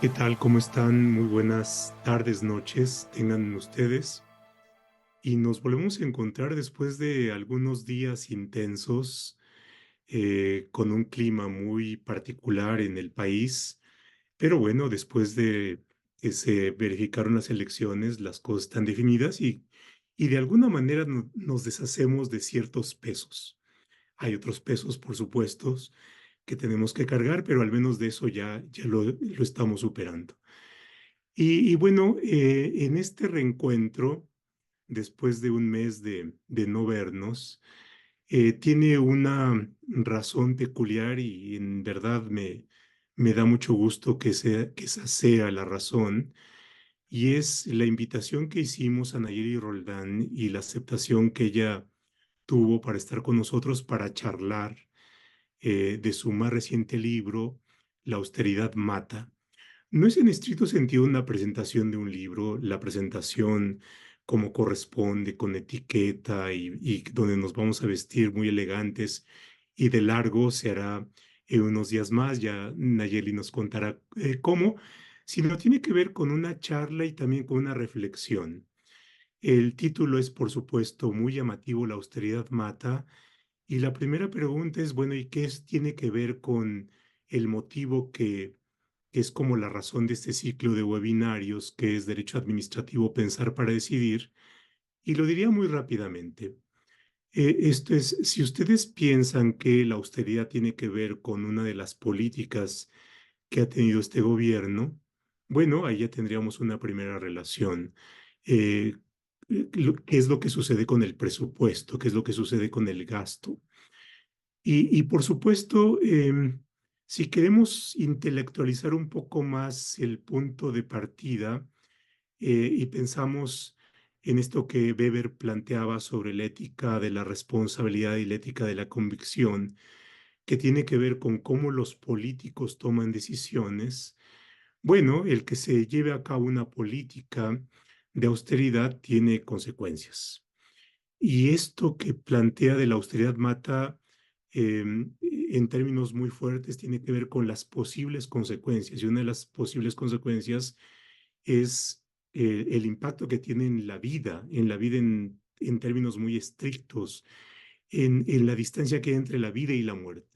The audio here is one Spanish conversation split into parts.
¿Qué tal? ¿Cómo están? Muy buenas tardes, noches, tengan ustedes. Y nos volvemos a encontrar después de algunos días intensos, con un clima muy particular en el país. Pero bueno, después de que se verificaron las elecciones, las cosas están definidas y de alguna manera nos deshacemos de ciertos pesos. Hay otros pesos, por supuesto, que tenemos que cargar, pero al menos de eso ya lo estamos superando. Y bueno, en este reencuentro, después de un mes de no vernos, tiene una razón peculiar y en verdad me da mucho gusto que esa sea la razón, y es la invitación que hicimos a Nayeli Roldán y la aceptación que ella tuvo para estar con nosotros para charlar de su más reciente libro, La austeridad mata. No es en estricto sentido una presentación de un libro, la presentación como corresponde, con etiqueta y donde nos vamos a vestir muy elegantes y de largo se hará en unos días más, ya Nayeli nos contará cómo, sino tiene que ver con una charla y también con una reflexión. El título es, por supuesto, muy llamativo, La austeridad mata, y la primera pregunta es, bueno, ¿y tiene que ver con el motivo que es como la razón de este ciclo de webinarios, que es Derecho Administrativo, Pensar para Decidir? Y lo diría muy rápidamente. Esto es, si ustedes piensan que la austeridad tiene que ver con una de las políticas que ha tenido este gobierno, bueno, ahí ya tendríamos una primera relación. Eh, ¿Qué es lo que sucede con el presupuesto? ¿Qué es lo que sucede con el gasto? Y por supuesto, si queremos intelectualizar un poco más el punto de partida y pensamos en esto que Weber planteaba sobre la ética de la responsabilidad y la ética de la convicción, que tiene que ver con cómo los políticos toman decisiones, bueno, el que se lleve a cabo una política de austeridad tiene consecuencias. Y esto que plantea de la austeridad mata, en términos muy fuertes, tiene que ver con las posibles consecuencias. Y una de las posibles consecuencias es el impacto que tiene en la vida en términos muy estrictos, en la distancia que hay entre la vida y la muerte.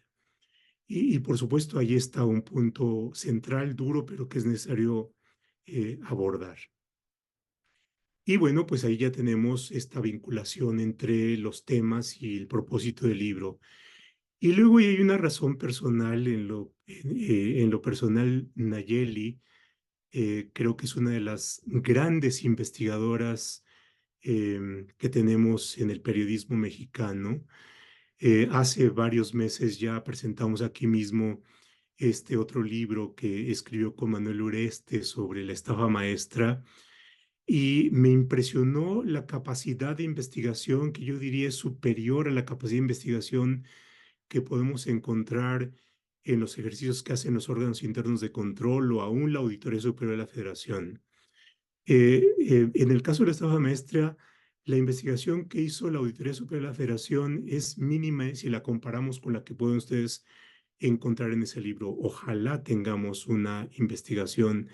Y por supuesto, ahí está un punto central, duro, pero que es necesario abordar. Y bueno, pues ahí ya tenemos esta vinculación entre los temas y el propósito del libro. Y luego hay una razón personal en lo personal, Nayeli, creo que es una de las grandes investigadoras que tenemos en el periodismo mexicano. Hace varios meses ya presentamos aquí mismo este otro libro que escribió con Manuel Ureste sobre la estafa maestra y me impresionó la capacidad de investigación que yo diría es superior a la capacidad de investigación que podemos encontrar en los ejercicios que hacen los órganos internos de control o aún la Auditoría Superior de la Federación. En el caso de la estafa maestra, la investigación que hizo la Auditoría Superior de la Federación es mínima si la comparamos con la que pueden ustedes encontrar en ese libro. Ojalá tengamos una investigación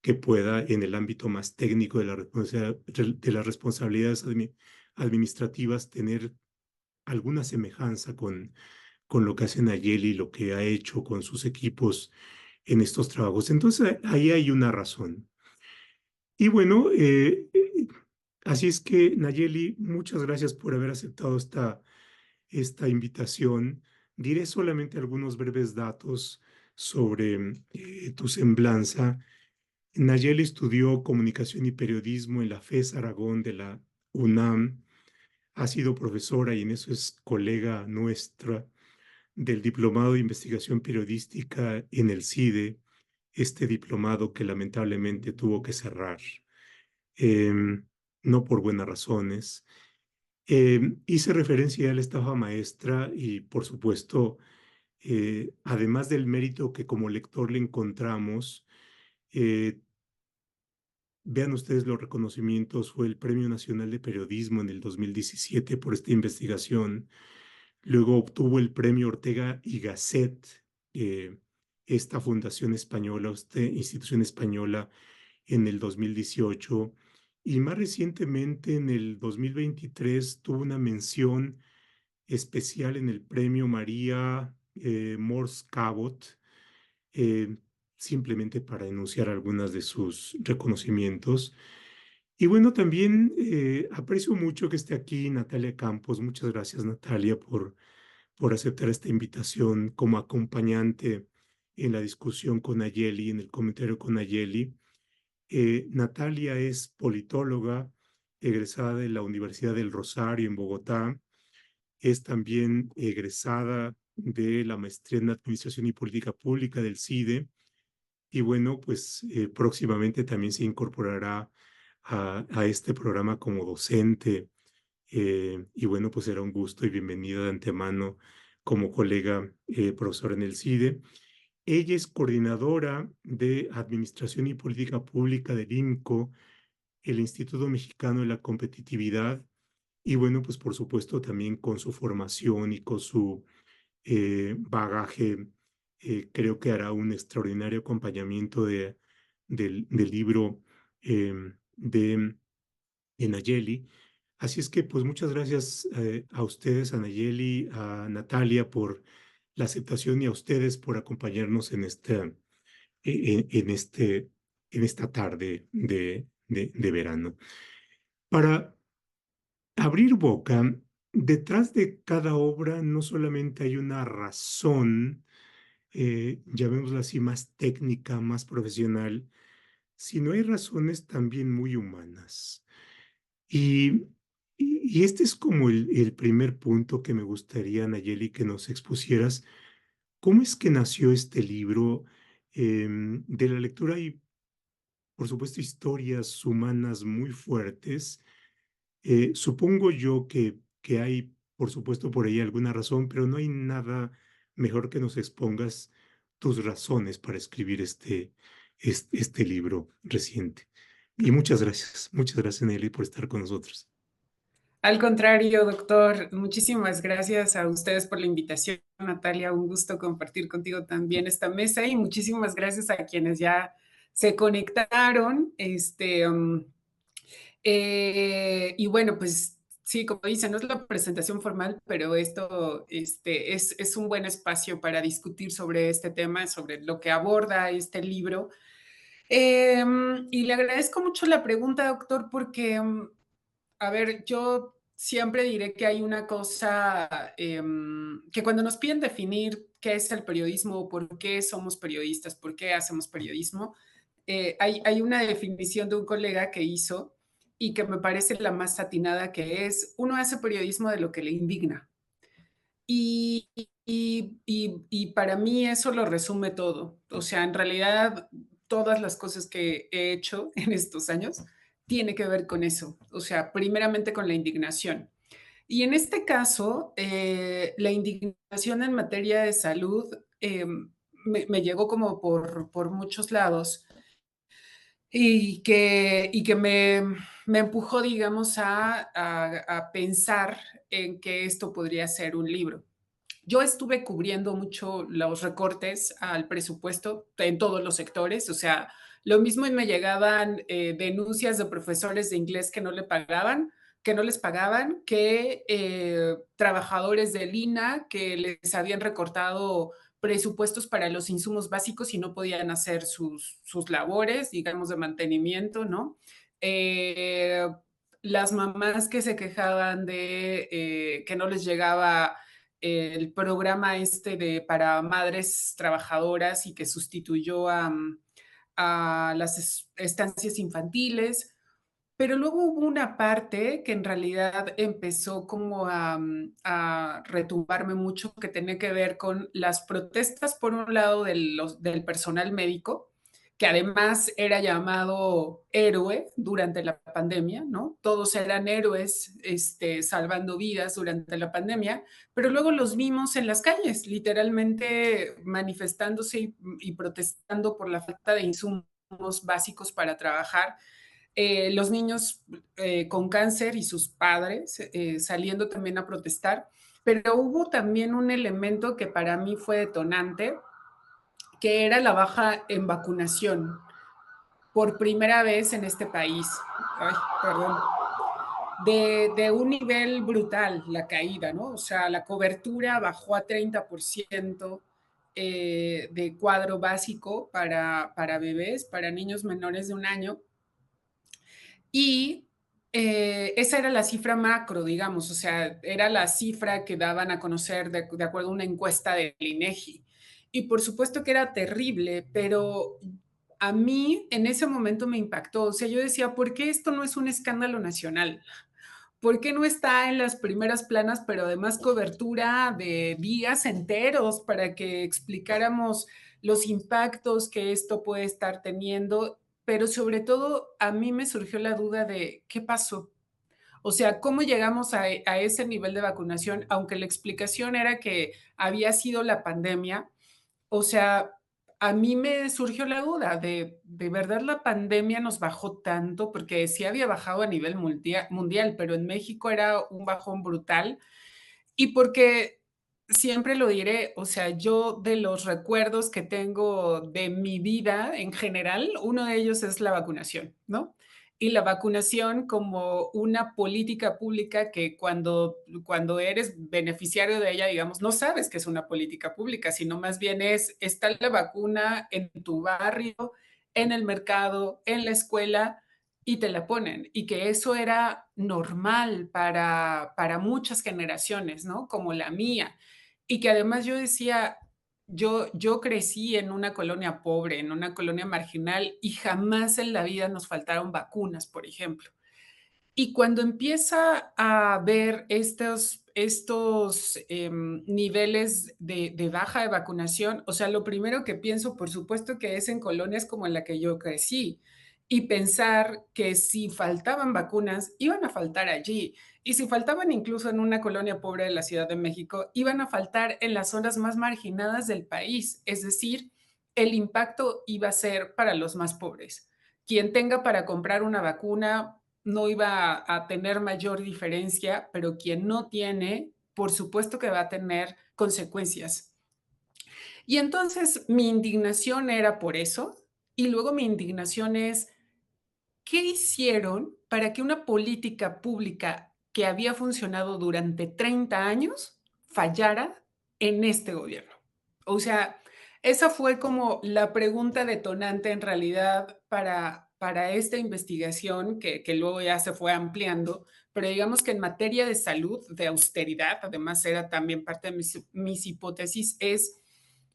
que pueda, en el ámbito más técnico de, de las responsabilidades administrativas, tener alguna semejanza con lo que hace Nayeli y lo que ha hecho con sus equipos en estos trabajos. Entonces, ahí hay una razón. Y bueno, así es que, Nayeli, muchas gracias por haber aceptado esta invitación. Diré solamente algunos breves datos sobre tu semblanza. Nayeli estudió comunicación y periodismo en la FES Aragón de la UNAM. Ha sido profesora y en eso es colega nuestra del Diplomado de Investigación Periodística en el CIDE, este diplomado que lamentablemente tuvo que cerrar, em, no por buenas razones. Hice referencia a la estafa maestra y, por supuesto, además del mérito que como lector le encontramos, eh, vean ustedes los reconocimientos, fue el Premio Nacional de Periodismo en el 2017 por esta investigación. Luego obtuvo el Premio Ortega y Gasset esta fundación española, esta institución española en el 2018 y más recientemente en el 2023 tuvo una mención especial en el premio María Mors Cabot, eh, simplemente para enunciar algunas de sus reconocimientos. Y bueno, también aprecio mucho que esté aquí Natalia Campos. Muchas gracias, Natalia, por aceptar esta invitación como acompañante en la discusión con Nayeli, en el comentario con Nayeli. Natalia es politóloga, egresada de la Universidad del Rosario en Bogotá. Es también egresada de la maestría en Administración y Política Pública del CIDE. Y bueno, pues próximamente también se incorporará a este programa como docente. Y bueno, pues será un gusto y bienvenida de antemano como colega profesora en el CIDE. Ella es coordinadora de Administración y Política Pública del INCO, el Instituto Mexicano de la Competitividad, y bueno, pues por supuesto también con su formación y con su bagaje, creo que hará un extraordinario acompañamiento del libro de Nayeli. Así es que pues muchas gracias a ustedes, a Nayeli, a Natalia por la aceptación y a ustedes por acompañarnos en este, en esta tarde de verano. Para abrir boca, detrás de cada obra no solamente hay una razón, llamémosla así, más técnica, más profesional, sino hay razones también muy humanas. Y, y este es como el primer punto que me gustaría, Nayeli, que nos expusieras. ¿Cómo es que nació este libro? De la lectura hay, por supuesto, historias humanas muy fuertes. Supongo yo que hay, por supuesto, por ahí alguna razón, pero no hay nada mejor que nos expongas tus razones para escribir este libro reciente. Y muchas gracias, Nelly, por estar con nosotros. Al contrario, doctor, muchísimas gracias a ustedes por la invitación, Natalia. Un gusto compartir contigo también esta mesa y muchísimas gracias a quienes ya se conectaron. Y bueno, pues sí, como dicen, no es la presentación formal, pero esto es un buen espacio para discutir sobre este tema, sobre lo que aborda este libro. Y le agradezco mucho la pregunta, doctor, porque a ver, yo siempre diré que hay una cosa que cuando nos piden definir qué es el periodismo, por qué somos periodistas, por qué hacemos periodismo, hay una definición de un colega que hizo y que me parece la más atinada, que es, uno hace periodismo de lo que le indigna. Y, y para mí eso lo resume todo. O sea, en realidad todas las cosas que he hecho en estos años tiene que ver con eso. O sea, primeramente con la indignación. Y en este caso, la indignación en materia de salud me llegó como por muchos lados y que me empujó, digamos, a pensar en que esto podría ser un libro. Yo estuve cubriendo mucho los recortes al presupuesto en todos los sectores, o sea, lo mismo y me llegaban denuncias de profesores de inglés que no le pagaban, que no les pagaban, que trabajadores del INA que les habían recortado presupuestos para los insumos básicos y no podían hacer sus labores, digamos, de mantenimiento, ¿no? Eh, las mamás que se quejaban de que no les llegaba el programa para madres trabajadoras y que sustituyó a las estancias infantiles, pero luego hubo una parte que en realidad empezó como a retumbarme mucho, que tenía que ver con las protestas, por un lado, del personal médico, que además era llamado héroe durante la pandemia, ¿no? Todos eran héroes salvando vidas durante la pandemia, pero luego los vimos en las calles, literalmente manifestándose y protestando por la falta de insumos básicos para trabajar, los niños con cáncer y sus padres saliendo también a protestar, pero hubo también un elemento que para mí fue detonante, que era la baja en vacunación por primera vez en este país. Ay, perdón. De un nivel brutal la caída, ¿no? O sea, la cobertura bajó a 30% de cuadro básico para bebés, para niños menores de un año. Y esa era la cifra macro, digamos, o sea, era la cifra que daban a conocer de acuerdo a una encuesta del INEGI. Y por supuesto que era terrible, pero a mí en ese momento me impactó. O sea, yo decía, ¿por qué esto no es un escándalo nacional? ¿Por qué no está en las primeras planas, pero además cobertura de días enteros para que explicáramos los impactos que esto puede estar teniendo? Pero sobre todo a mí me surgió la duda de qué pasó. O sea, ¿cómo llegamos a ese nivel de vacunación? Aunque la explicación era que había sido la pandemia, o sea, a mí me surgió la duda de verdad la pandemia nos bajó tanto, porque sí había bajado a nivel mundial, pero en México era un bajón brutal. Y porque siempre lo diré, o sea, yo de los recuerdos que tengo de mi vida en general, uno de ellos es la vacunación, ¿no? Y la vacunación como una política pública que cuando eres beneficiario de ella, digamos, no sabes que es una política pública, sino más bien es, está la vacuna en tu barrio, en el mercado, en la escuela, y te la ponen. Y que eso era normal para muchas generaciones, ¿no? Como la mía. Y que además yo decía, yo crecí en una colonia pobre, en una colonia marginal, y jamás en la vida nos faltaron vacunas, por ejemplo. Y cuando empieza a ver estos niveles de baja de vacunación, o sea, lo primero que pienso, por supuesto, que es en colonias como en la que yo crecí y pensar que si faltaban vacunas, iban a faltar allí. Y si faltaban incluso en una colonia pobre de la Ciudad de México, iban a faltar en las zonas más marginadas del país. Es decir, el impacto iba a ser para los más pobres. Quien tenga para comprar una vacuna no iba a tener mayor diferencia, pero quien no tiene, por supuesto que va a tener consecuencias. Y entonces mi indignación era por eso, y luego mi indignación es, ¿qué hicieron para que una política pública que había funcionado durante 30 años fallara en este gobierno? O sea, esa fue como la pregunta detonante en realidad para esta investigación que luego ya se fue ampliando, pero digamos que en materia de salud, de austeridad, además era también parte de mis hipótesis, es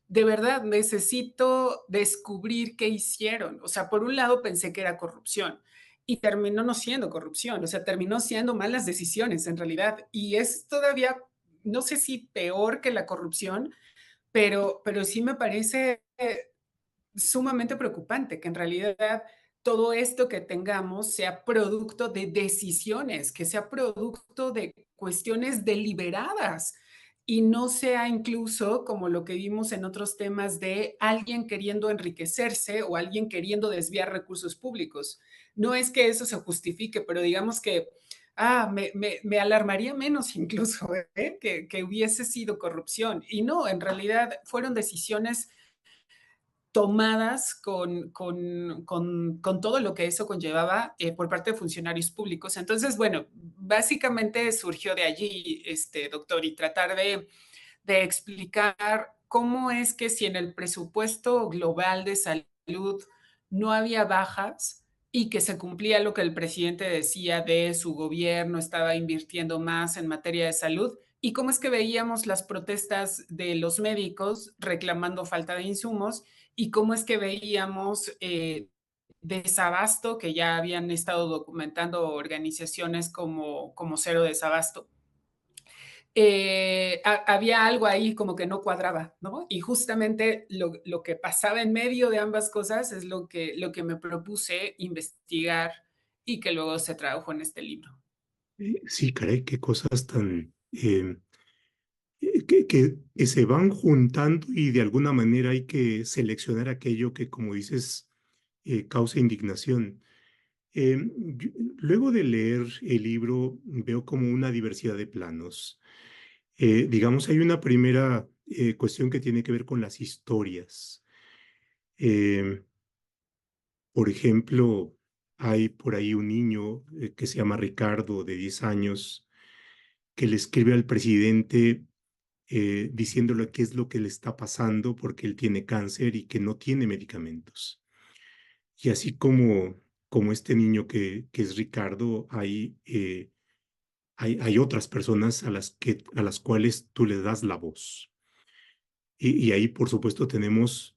de verdad, necesito descubrir qué hicieron. O sea, por un lado pensé que era corrupción y terminó no siendo corrupción, o sea, terminó siendo malas decisiones en realidad. Y es todavía, no sé si peor que la corrupción, pero sí me parece sumamente preocupante que en realidad todo esto que tengamos sea producto de decisiones, que sea producto de cuestiones deliberadas y no sea incluso como lo que vimos en otros temas de alguien queriendo enriquecerse o alguien queriendo desviar recursos públicos. No es que eso se justifique, pero digamos que me alarmaría menos incluso que hubiese sido corrupción. Y no, en realidad fueron decisiones tomadas con todo lo que eso conllevaba por parte de funcionarios públicos. Entonces, bueno, básicamente surgió de allí, doctor, y tratar de explicar cómo es que si en el presupuesto global de salud no había bajas y que se cumplía lo que el presidente decía de su gobierno, estaba invirtiendo más en materia de salud, y cómo es que veíamos las protestas de los médicos reclamando falta de insumos y cómo es que veíamos desabasto que ya habían estado documentando organizaciones como Cero Desabasto. Había algo ahí como que no cuadraba, ¿no? Y justamente lo que pasaba en medio de ambas cosas es lo que me propuse investigar y que luego se tradujo en este libro. Sí, caray, qué cosas tan que se van juntando y de alguna manera hay que seleccionar aquello que, como dices, causa indignación. Luego de leer el libro, veo como una diversidad de planos. Digamos, hay una primera cuestión que tiene que ver con las historias. Eh, por ejemplo, hay por ahí un niño que se llama Ricardo, de 10 años, que le escribe al presidente diciéndole qué es lo que le está pasando porque él tiene cáncer y que no tiene medicamentos. Y así como este niño que es Ricardo, hay otras personas a las cuales tú le das la voz. Y ahí, por supuesto, tenemos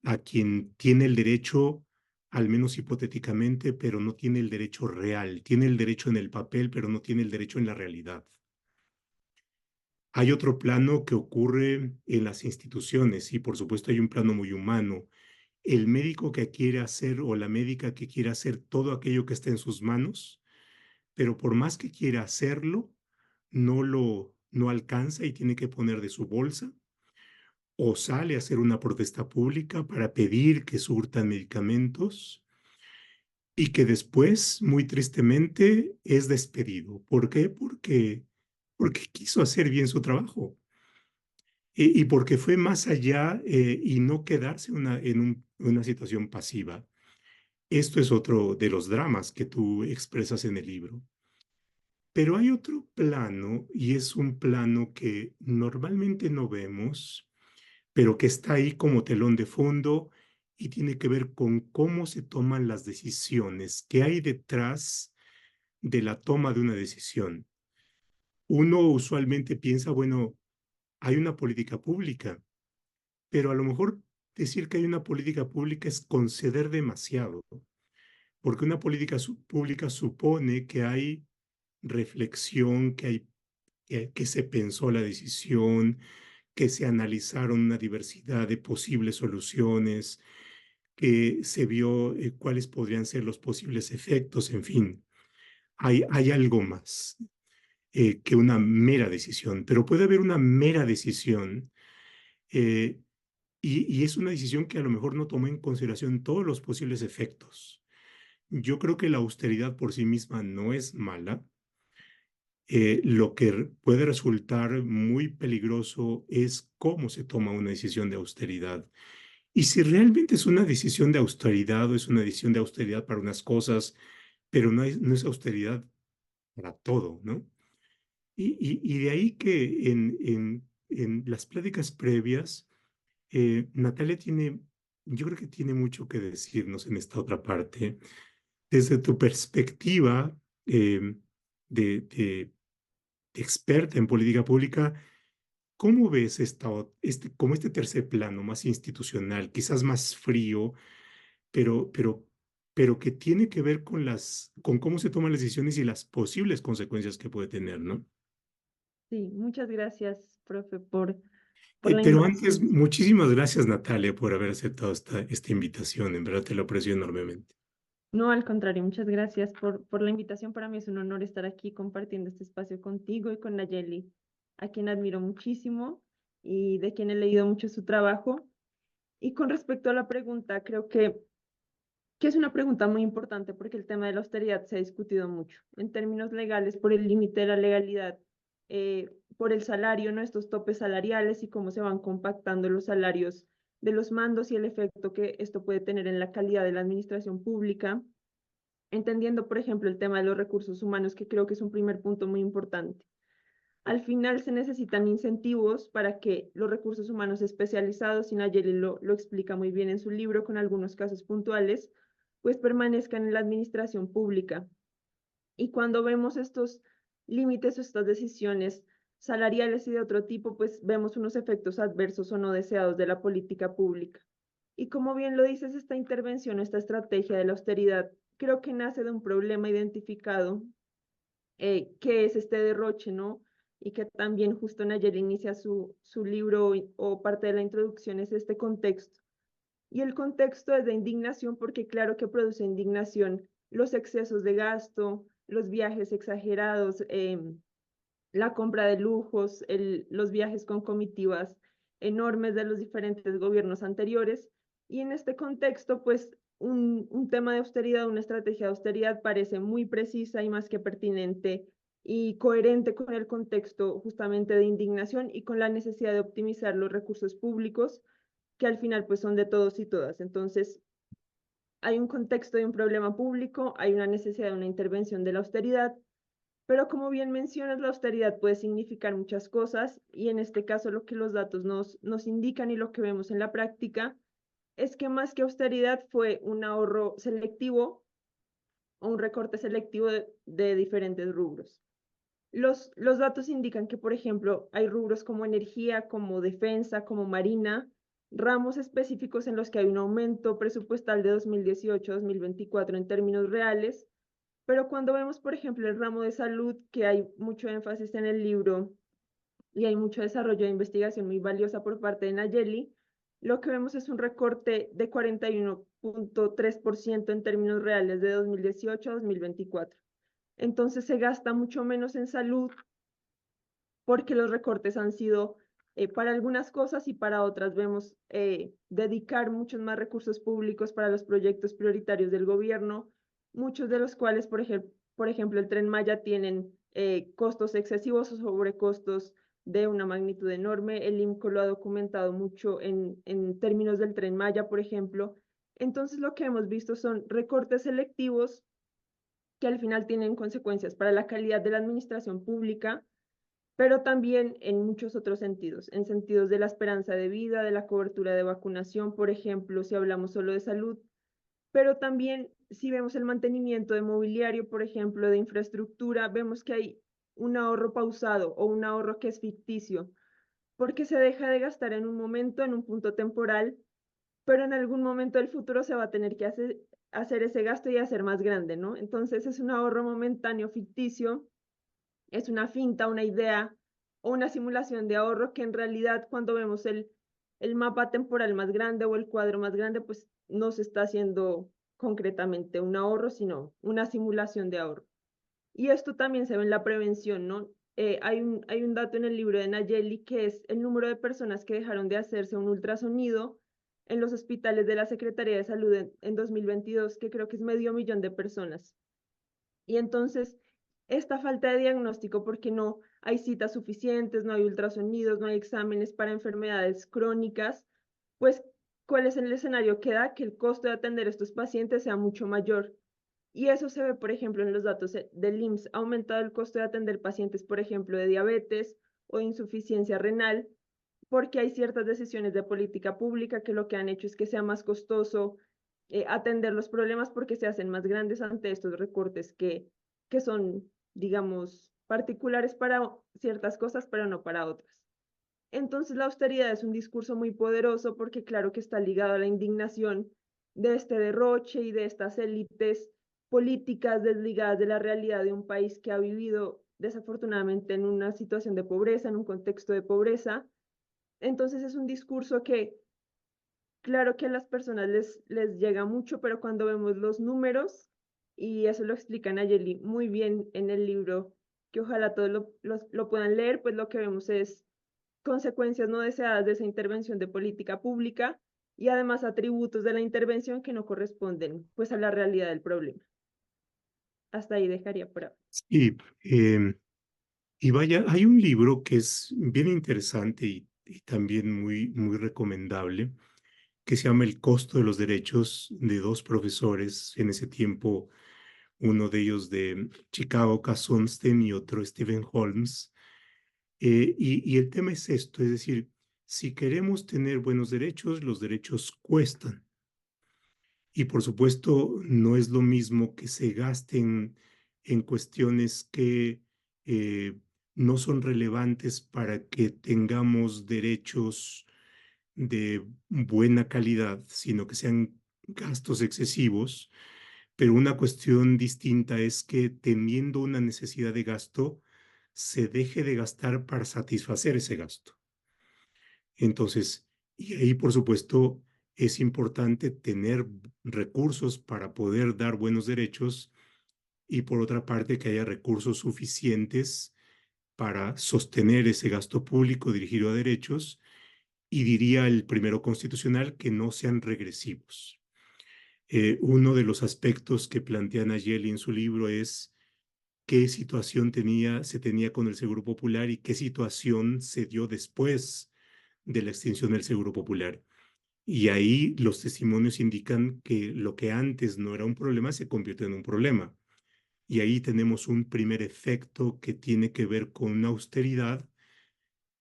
a quien tiene el derecho, al menos hipotéticamente, pero no tiene el derecho real. Tiene el derecho en el papel, pero no tiene el derecho en la realidad. Hay otro plano que ocurre en las instituciones y, por supuesto, hay un plano muy humano. El médico que quiere hacer o la médica que quiere hacer todo aquello que está en sus manos, pero por más que quiera hacerlo, no alcanza y tiene que poner de su bolsa o sale a hacer una protesta pública para pedir que surtan medicamentos y que después, muy tristemente, es despedido. ¿Por qué? Porque quiso hacer bien su trabajo y porque fue más allá y no quedarse una situación pasiva. Esto es otro de los dramas que tú expresas en el libro. Pero hay otro plano y es un plano que normalmente no vemos, pero que está ahí como telón de fondo y tiene que ver con cómo se toman las decisiones, qué hay detrás de la toma de una decisión. Uno usualmente piensa, bueno, hay una política pública, pero a lo mejor decir que hay una política pública es conceder demasiado, porque una política pública supone que hay reflexión, que se pensó la decisión, que se analizaron una diversidad de posibles soluciones, que se vio cuáles podrían ser los posibles efectos, en fin, hay algo más que una mera decisión, pero puede haber una mera decisión eh, y es una decisión que a lo mejor no tomó en consideración todos los posibles efectos. Yo creo que la austeridad por sí misma no es mala. Lo que puede resultar muy peligroso es cómo se toma una decisión de austeridad. Y si realmente es una decisión de austeridad o es una decisión de austeridad para unas cosas, pero no es austeridad para todo, ¿no? Y de ahí que en las pláticas previas, Natalia yo creo que tiene mucho que decirnos en esta otra parte. Desde tu perspectiva eh, de experta en política pública, ¿cómo ves como este tercer plano más institucional, quizás más frío, pero, pero, pero que tiene que ver con cómo se toman las decisiones y las posibles consecuencias que puede tener, ¿no? Sí, muchas gracias, profe, por la Pero antes, invitación. muchísimas gracias, Natalia, por haber aceptado esta invitación. En verdad te lo aprecio enormemente. No, al contrario, muchas gracias por la invitación. Para mí es un honor estar aquí compartiendo este espacio contigo y con Nayeli, a quien admiro muchísimo y de quien he leído mucho su trabajo. Y con respecto a la pregunta, creo que es una pregunta muy importante porque el tema de la austeridad se ha discutido mucho en términos legales por el límite de la legalidad, por el salario, ¿no? Estos topes salariales y cómo se van compactando los salarios de los mandos y el efecto que esto puede tener en la calidad de la administración pública, entendiendo, por ejemplo, el tema de los recursos humanos, que creo que es un primer punto muy importante. Al final se necesitan incentivos para que los recursos humanos especializados, y Nayeli lo explica muy bien en su libro con algunos casos puntuales, pues permanezcan en la administración pública. Y cuando vemos estos límites o estas decisiones salariales y de otro tipo, pues vemos unos efectos adversos o no deseados de la política pública. Y como bien lo dices, esta intervención, esta estrategia de la austeridad, creo que nace de un problema identificado que es este derroche, ¿no? Y que también justo Nayeli inicia su libro o parte de la introducción es este contexto. Y el contexto es de indignación porque claro que produce indignación los excesos de gasto, los viajes exagerados, la compra de lujos, los viajes con comitivas enormes de los diferentes gobiernos anteriores. Y en este contexto, pues un tema de austeridad, una estrategia de austeridad parece muy precisa y más que pertinente y coherente con el contexto justamente de indignación y con la necesidad de optimizar los recursos públicos que al final pues son de todos y todas. Entonces, hay un contexto de un problema público, hay una necesidad de una intervención de la austeridad, pero como bien mencionas, la austeridad puede significar muchas cosas y en este caso lo que los datos nos indican y lo que vemos en la práctica es que más que austeridad fue un ahorro selectivo o un recorte selectivo de diferentes rubros. Los datos indican que, por ejemplo, hay rubros como energía, como defensa, como marina, ramos específicos en los que hay un aumento presupuestal de 2018 a 2024 en términos reales, pero cuando vemos, por ejemplo, el ramo de salud, que hay mucho énfasis en el libro y hay mucho desarrollo de investigación muy valiosa por parte de Nayeli, lo que vemos es un recorte de 41.3% en términos reales de 2018 a 2024. Entonces se gasta mucho menos en salud porque los recortes han sido para algunas cosas y para otras vemos dedicar muchos más recursos públicos para los proyectos prioritarios del gobierno, muchos de los cuales, por ejemplo, el Tren Maya tienen costos excesivos o sobrecostos de una magnitud enorme. El IMCO lo ha documentado mucho en términos del Tren Maya, por ejemplo. Entonces, lo que hemos visto son recortes selectivos que al final tienen consecuencias para la calidad de la administración pública, pero también en muchos otros sentidos, en sentidos de la esperanza de vida, de la cobertura de vacunación, por ejemplo, si hablamos solo de salud, pero también si vemos el mantenimiento de mobiliario, por ejemplo, de infraestructura, vemos que hay un ahorro pausado o un ahorro que es ficticio, porque se deja de gastar en un momento, en un punto temporal, pero en algún momento del futuro se va a tener que hacer ese gasto y hacer más grande, ¿no? Entonces es un ahorro momentáneo ficticio, es una finta, una idea o una simulación de ahorro que en realidad cuando vemos el mapa temporal más grande o el cuadro más grande, pues no se está haciendo concretamente un ahorro, sino una simulación de ahorro. Y esto también se ve en la prevención, ¿no? Hay un dato en el libro de Nayeli que es el número de personas que dejaron de hacerse un ultrasonido en los hospitales de la Secretaría de Salud en 2022, que creo que es 500.000 de personas. Y entonces, esta falta de diagnóstico, porque no hay citas suficientes, no hay ultrasonidos, no hay exámenes para enfermedades crónicas, pues, ¿cuál es el escenario que da? Que el costo de atender a estos pacientes sea mucho mayor. Y eso se ve, por ejemplo, en los datos del IMSS. Ha aumentado el costo de atender pacientes, por ejemplo, de diabetes o de insuficiencia renal, porque hay ciertas decisiones de política pública que lo que han hecho es que sea más costoso atender los problemas porque se hacen más grandes ante estos recortes que son, digamos, particulares para ciertas cosas, pero no para otras. Entonces la austeridad es un discurso muy poderoso porque claro que está ligado a la indignación de este derroche y de estas élites políticas desligadas de la realidad de un país que ha vivido desafortunadamente en una situación de pobreza, en un contexto de pobreza. Entonces es un discurso que claro que a las personas les llega mucho, pero cuando vemos los números, y eso lo explica Nayeli muy bien en el libro, que ojalá todos lo puedan leer, pues lo que vemos es consecuencias no deseadas de esa intervención de política pública y además atributos de la intervención que no corresponden pues a la realidad del problema. Hasta ahí dejaría por ahora. Y, y vaya, hay un libro que es bien interesante y también muy recomendable, que se llama El costo de los derechos, de dos profesores en ese tiempo, uno de ellos de Chicago, Cass Sunstein, y otro Stephen Holmes. Y el tema es esto, es decir, si queremos tener buenos derechos, los derechos cuestan. Y por supuesto, no es lo mismo que se gasten en cuestiones que no son relevantes para que tengamos derechos de buena calidad, sino que sean gastos excesivos. Pero una cuestión distinta es que teniendo una necesidad de gasto, se deje de gastar para satisfacer ese gasto. Entonces, y ahí por supuesto es importante tener recursos para poder dar buenos derechos y por otra parte que haya recursos suficientes para sostener ese gasto público dirigido a derechos y diría el primero constitucional que no sean regresivos. Uno de los aspectos que plantea Nayeli en su libro es qué situación se tenía con el Seguro Popular y qué situación se dio después de la extinción del Seguro Popular. Y ahí los testimonios indican que lo que antes no era un problema se convirtió en un problema. Y ahí tenemos un primer efecto que tiene que ver con una austeridad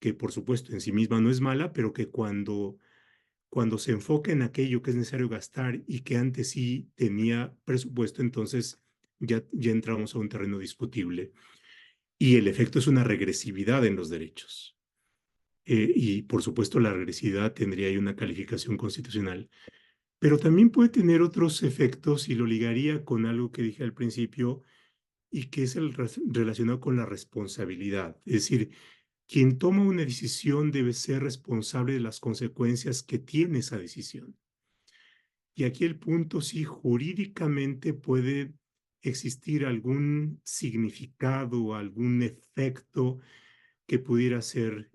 que por supuesto en sí misma no es mala, pero que cuando se enfoca en aquello que es necesario gastar y que antes sí tenía presupuesto, entonces ya entramos a un terreno discutible. Y el efecto es una regresividad en los derechos. Y por supuesto la regresividad tendría ahí una calificación constitucional. Pero también puede tener otros efectos y lo ligaría con algo que dije al principio y que es relacionado con la responsabilidad. Es decir, quien toma una decisión debe ser responsable de las consecuencias que tiene esa decisión. Y aquí el punto, sí, jurídicamente puede existir algún significado, algún efecto que pudiera ser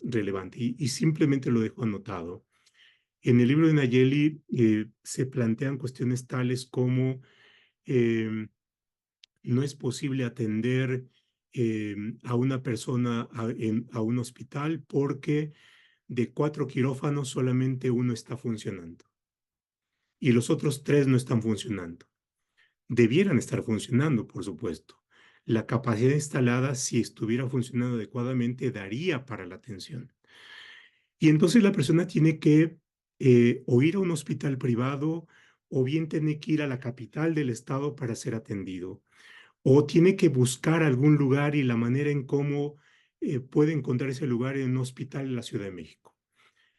relevante. Y simplemente lo dejo anotado. En el libro de Nayeli se plantean cuestiones tales como eh, no es posible atender a una persona a un hospital porque de 4 quirófanos solamente uno está funcionando y los otros 3 no están funcionando. Debieran estar funcionando, por supuesto. La capacidad instalada, si estuviera funcionando adecuadamente, daría para la atención. Y entonces la persona tiene que o ir a un hospital privado o bien tiene que ir a la capital del estado para ser atendido o tiene que buscar algún lugar y la manera en cómo puede encontrar ese lugar en un hospital en la Ciudad de México.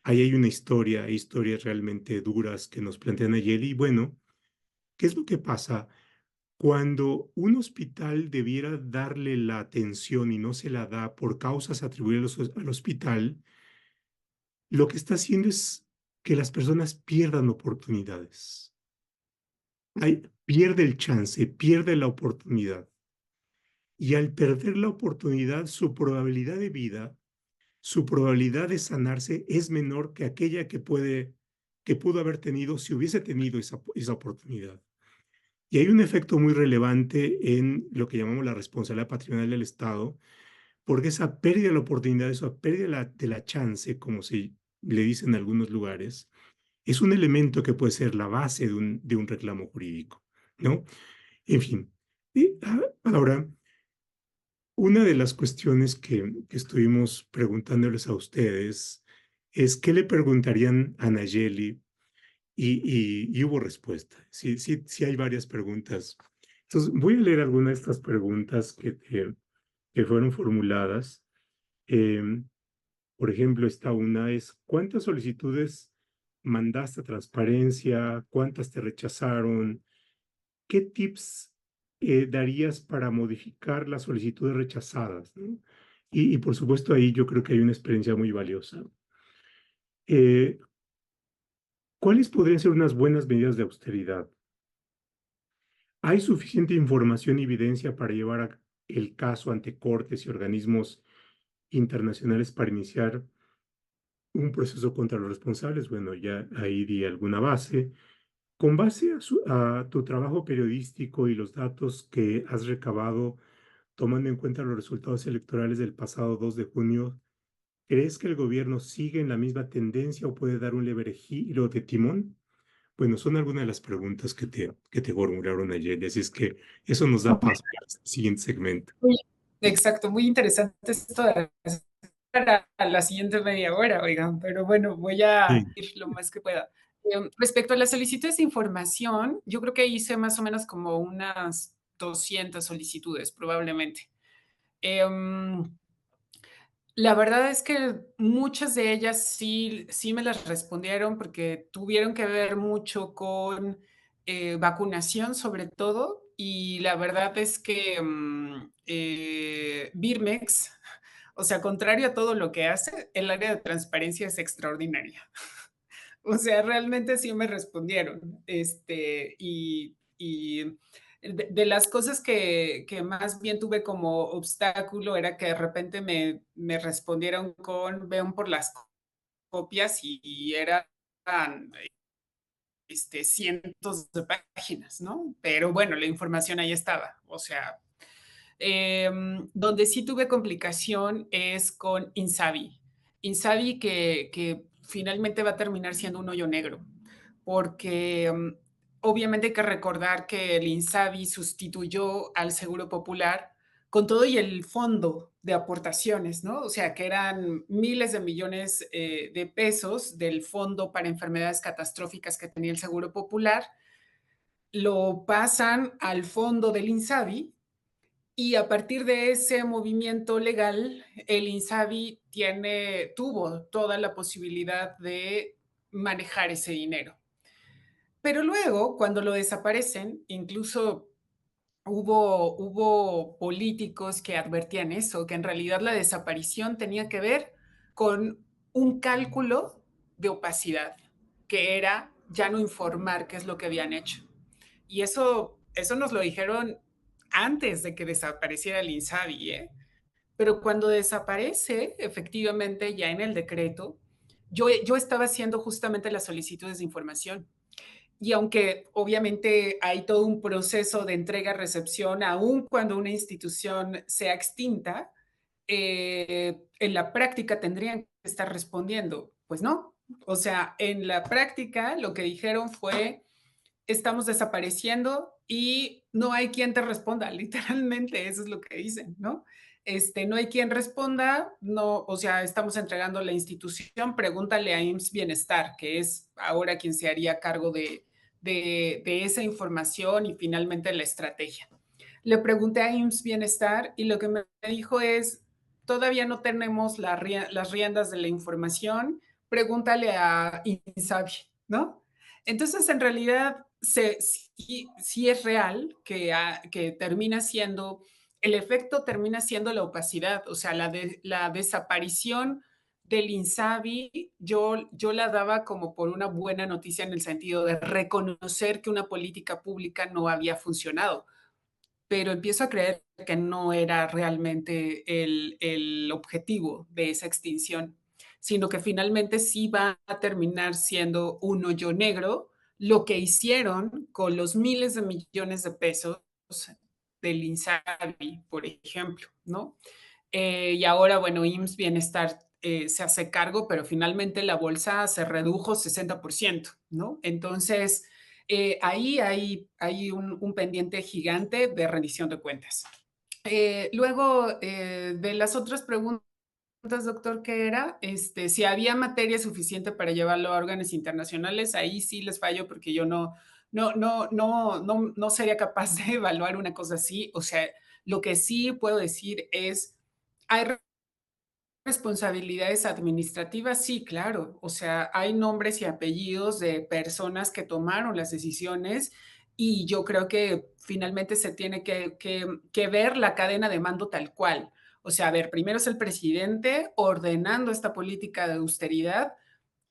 Ahí hay una historia, historias realmente duras que nos plantean ayer. Y bueno, ¿qué es lo que pasa? Cuando un hospital debiera darle la atención y no se la da por causas atribuidas al hospital, lo que está haciendo es que las personas pierdan oportunidades. Pierde el chance, pierde la oportunidad. Y al perder la oportunidad, su probabilidad de vida, su probabilidad de sanarse es menor que aquella que pudo haber tenido si hubiese tenido esa oportunidad. Y hay un efecto muy relevante en lo que llamamos la responsabilidad patrimonial del Estado, porque esa pérdida de la oportunidad, esa pérdida de la chance, como se le dice en algunos lugares, es un elemento que puede ser la base de un reclamo jurídico, ¿no? En fin, ahora, una de las cuestiones que estuvimos preguntándoles a ustedes es qué le preguntarían a Nayeli y hubo respuesta. Sí, sí, sí hay varias preguntas. Entonces, voy a leer algunas de estas preguntas que fueron formuladas. Em, por ejemplo, esta una es, ¿cuántas solicitudes mandaste a transparencia? ¿Cuántas te rechazaron? ¿Qué tips darías para modificar las solicitudes rechazadas, ¿no? Y por supuesto ahí yo creo que hay una experiencia muy valiosa. Eh, ¿Cuáles podrían ser unas buenas medidas de austeridad? ¿Hay suficiente información y evidencia para llevar el caso ante cortes y organismos internacionales para iniciar un proceso contra los responsables? Bueno, ya ahí di alguna base. Con base a tu trabajo periodístico y los datos que has recabado, tomando en cuenta los resultados electorales del pasado 2 de junio, ¿crees que el gobierno sigue en la misma tendencia o puede dar un leve giro de timón? Bueno, son algunas de las preguntas que te formularon ayer, y así es que eso nos da paso al siguiente segmento. Exacto, muy interesante esto de para la siguiente media hora, oigan, pero bueno, voy a Sí, ir lo más que pueda. Respecto a las solicitudes de información, yo creo que hice más o menos como unas 200 solicitudes, probablemente. Em, la verdad es que muchas de ellas sí me las respondieron porque tuvieron que ver mucho con vacunación, sobre todo. Y la verdad es que Birmex, o sea, contrario a todo lo que hace, el área de transparencia es extraordinaria. O sea, realmente sí me respondieron. De las cosas que más bien tuve como obstáculo era que de repente me respondieron con, vean por las copias y eran cientos de páginas, ¿no? Pero bueno, la información ahí estaba. O sea, donde sí tuve complicación es con Insabi. Insabi que finalmente va a terminar siendo un hoyo negro, porque obviamente hay que recordar que el INSABI sustituyó al Seguro Popular con todo y el fondo de aportaciones, ¿no? O sea, que eran miles de millones de pesos del fondo para enfermedades catastróficas que tenía el Seguro Popular, lo pasan al fondo del INSABI y a partir de ese movimiento legal, el INSABI tuvo toda la posibilidad de manejar ese dinero. Pero luego, cuando lo desaparecen, incluso hubo políticos que advertían eso, que en realidad la desaparición tenía que ver con un cálculo de opacidad, que era ya no informar qué es lo que habían hecho. Y eso nos lo dijeron antes de que desapareciera el INSABI, ¿eh? Pero cuando desaparece, efectivamente, ya en el decreto, yo estaba haciendo justamente las solicitudes de información. Y aunque obviamente hay todo un proceso de entrega-recepción, aun cuando una institución sea extinta, en la práctica tendrían que estar respondiendo. Pues no. O sea, en la práctica lo que dijeron fue, estamos desapareciendo y no hay quien te responda, literalmente eso es lo que dicen, ¿no? No hay quien responda, no, o sea, estamos entregando la institución, pregúntale a IMSS Bienestar, que es ahora quien se haría cargo de esa información y finalmente la estrategia. Le pregunté a IMSS Bienestar y lo que me dijo es, todavía no tenemos las riendas de la información, pregúntale a INSABI, ¿no? Entonces, en realidad, sí es real que termina siendo, el efecto termina siendo la opacidad, o sea, la desaparición del INSABI, yo la daba como por una buena noticia en el sentido de reconocer que una política pública no había funcionado, pero empiezo a creer que no era realmente el objetivo de esa extinción, sino que finalmente sí va a terminar siendo un hoyo negro lo que hicieron con los miles de millones de pesos del INSABI, por ejemplo, ¿no? Y ahora, bueno, IMSS Bienestar se hace cargo, pero finalmente la bolsa se redujo 60%, ¿no? Entonces, ahí hay un pendiente gigante de rendición de cuentas. Luego, de las otras preguntas, doctor, ¿qué era? Si había materia suficiente para llevarlo a órganos internacionales, ahí sí les fallo porque yo no sería capaz de evaluar una cosa así. O sea, lo que sí puedo decir es, hay responsabilidades administrativas, sí, claro. O sea, hay nombres y apellidos de personas que tomaron las decisiones y yo creo que finalmente se tiene que ver la cadena de mando tal cual. O sea, a ver, primero es el presidente ordenando esta política de austeridad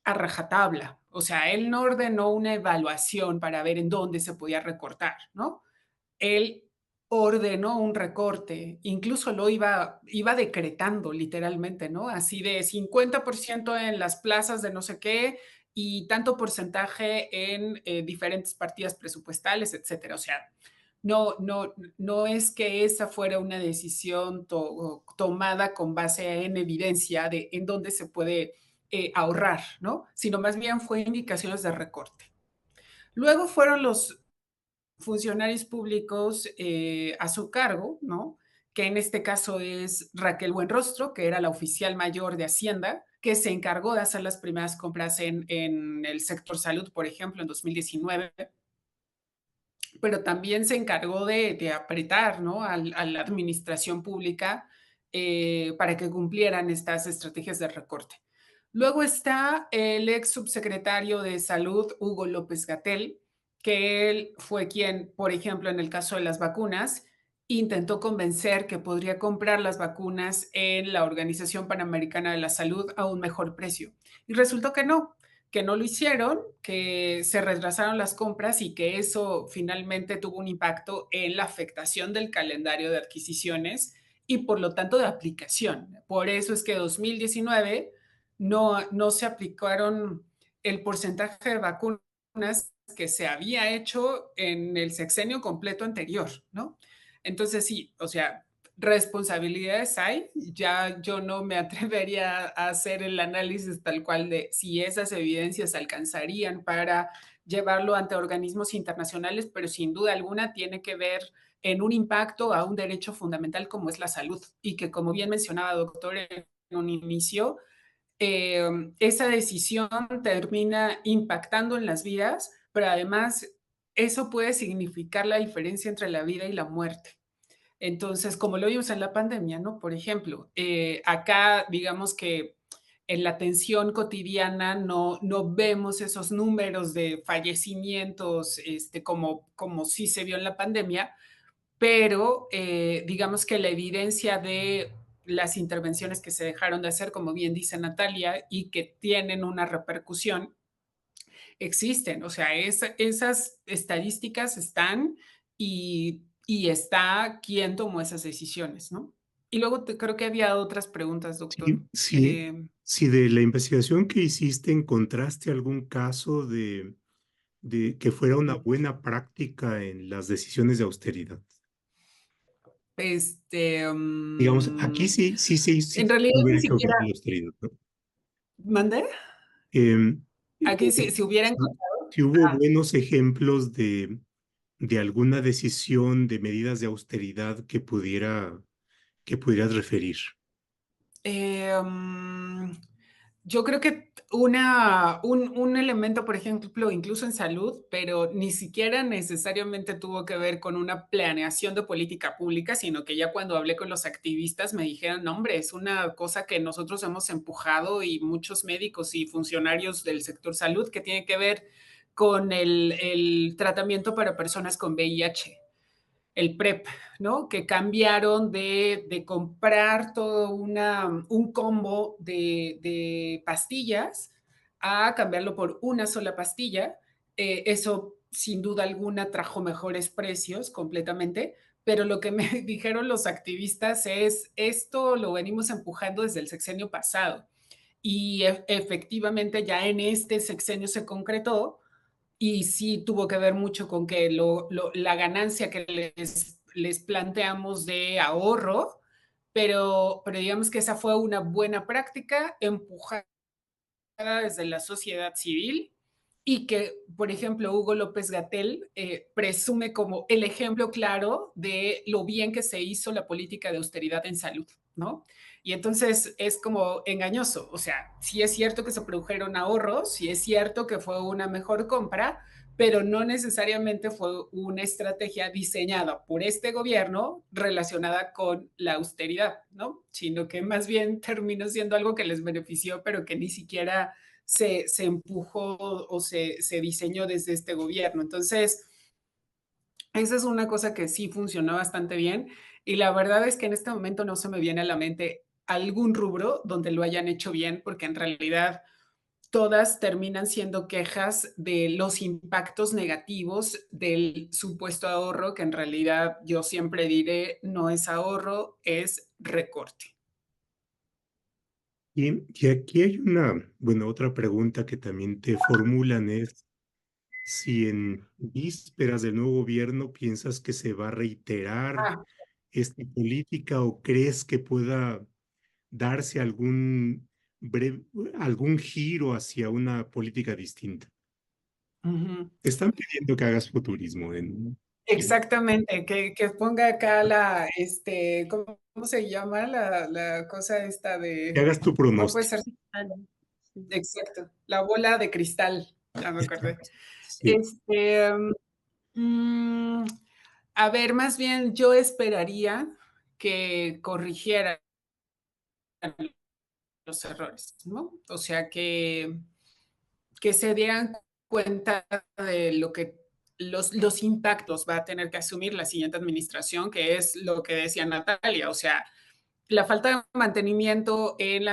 a rajatabla. O sea, él no ordenó una evaluación para ver en dónde se podía recortar, ¿no? Él ordenó un recorte, incluso iba decretando literalmente, ¿no? Así de 50% en las plazas de no sé qué y tanto porcentaje en diferentes partidas presupuestales, etcétera. O sea, no es que esa fuera una decisión tomada con base en evidencia de en dónde se puede ahorrar, ¿no? Sino más bien fue indicaciones de recorte. Luego fueron los funcionarios públicos a su cargo, ¿no? Que en este caso es Raquel Buenrostro, que era la oficial mayor de Hacienda, que se encargó de hacer las primeras compras en el sector salud, por ejemplo, en 2019, pero también se encargó de apretar, ¿no? A la administración pública para que cumplieran estas estrategias de recorte. Luego está el ex subsecretario de Salud, Hugo López Gatell, que él fue quien, por ejemplo, en el caso de las vacunas, intentó convencer que podría comprar las vacunas en la Organización Panamericana de la Salud a un mejor precio. Y resultó que no lo hicieron, que se retrasaron las compras y que eso finalmente tuvo un impacto en la afectación del calendario de adquisiciones y por lo tanto de aplicación. Por eso es que 2019 no se aplicaron el porcentaje de vacunas que se había hecho en el sexenio completo anterior, ¿no? Entonces sí, o sea, responsabilidades hay. Ya yo no me atrevería a hacer el análisis tal cual de si esas evidencias alcanzarían para llevarlo ante organismos internacionales, pero sin duda alguna tiene que ver en un impacto a un derecho fundamental como es la salud y que, como bien mencionaba doctor en un inicio, esa decisión termina impactando en las vidas, pero además eso puede significar la diferencia entre la vida y la muerte. Entonces, como lo vimos en la pandemia, ¿no? Por ejemplo, acá digamos que en la atención cotidiana no vemos esos números de fallecimientos como sí se vio en la pandemia, pero digamos que la evidencia de las intervenciones que se dejaron de hacer, como bien dice Natalia, y que tienen una repercusión, existen. O sea, esas estadísticas están y está quién tomó esas decisiones, ¿no? Y luego creo que había otras preguntas, doctor. Sí, sí, si de la investigación que hiciste encontraste algún caso de que fuera una buena práctica en las decisiones de austeridad. este, Digamos, aquí um, sí en realidad se ni hubiera hecho bien siquiera, la austeridad, ¿no? ¿mandé? Em, Aquí si hubiera sí, encontrado. sí hubo Ah, buenos ejemplos de alguna decisión de medidas de austeridad que pudieras referir. Em, yo creo que un elemento, por ejemplo, incluso en salud, pero ni siquiera necesariamente tuvo que ver con una planeación de política pública, sino que ya cuando hablé con los activistas me dijeron, no, hombre, es una cosa que nosotros hemos empujado y muchos médicos y funcionarios del sector salud que tiene que ver con el tratamiento para personas con VIH, el PrEP, ¿no? Que cambiaron de comprar todo un combo de pastillas a cambiarlo por una sola pastilla. Eso sin duda alguna trajo mejores precios completamente, pero lo que me dijeron los activistas es, esto lo venimos empujando desde el sexenio pasado y efectivamente ya en este sexenio se concretó y sí tuvo que ver mucho con que la ganancia que les planteamos de ahorro, pero digamos que esa fue una buena práctica empujada desde la sociedad civil y que, por ejemplo, Hugo López Gatell presume como el ejemplo claro de lo bien que se hizo la política de austeridad en salud, ¿no? Y entonces es como engañoso, o sea, sí es cierto que se produjeron ahorros, sí es cierto que fue una mejor compra, pero no necesariamente fue una estrategia diseñada por este gobierno relacionada con la austeridad, ¿no? Sino que más bien terminó siendo algo que les benefició, pero que ni siquiera se empujó o se diseñó desde este gobierno. Entonces, esa es una cosa que sí funcionó bastante bien y la verdad es que en este momento no se me viene a la mente algún rubro donde lo hayan hecho bien, porque en realidad todas terminan siendo quejas de los impactos negativos del supuesto ahorro, que en realidad yo siempre diré no es ahorro, es recorte. Y aquí hay una, bueno, otra pregunta que también te formulan es si en vísperas del nuevo gobierno piensas que se va a reiterar Ah, esta política o crees que pueda darse algún giro hacia una política distinta. ujú. Te están pidiendo que hagas futurismo Exactamente, que ponga acá ¿cómo se llama la cosa esta que de, hagas tu no puede ser, pronóstico. Vale, sí. exacto, la bola de cristal, ya me acordé. Exacto. Sí. Este, mm, a ver, más bien yo esperaría que corrigieran los errores, ¿no? O sea, que se dieran cuenta de lo que los impactos va a tener que asumir la siguiente administración, que es lo que decía Natalia, o sea, la falta de mantenimiento en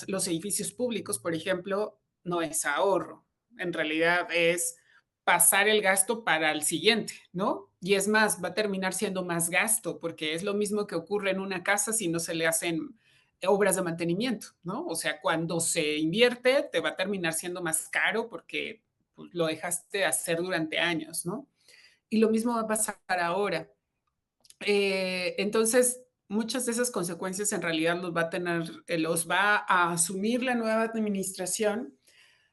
los edificios públicos, por ejemplo, no es ahorro, en realidad es pasar el gasto para el siguiente, ¿no? Y es más, va a terminar siendo más gasto, porque es lo mismo que ocurre en una casa si no se le hacen obras de mantenimiento, ¿no? O sea, cuando se invierte, te va a terminar siendo más caro porque pues, lo dejaste hacer durante años, ¿no? Y lo mismo va a pasar ahora. Entonces, muchas de esas consecuencias en realidad los va a asumir la nueva administración.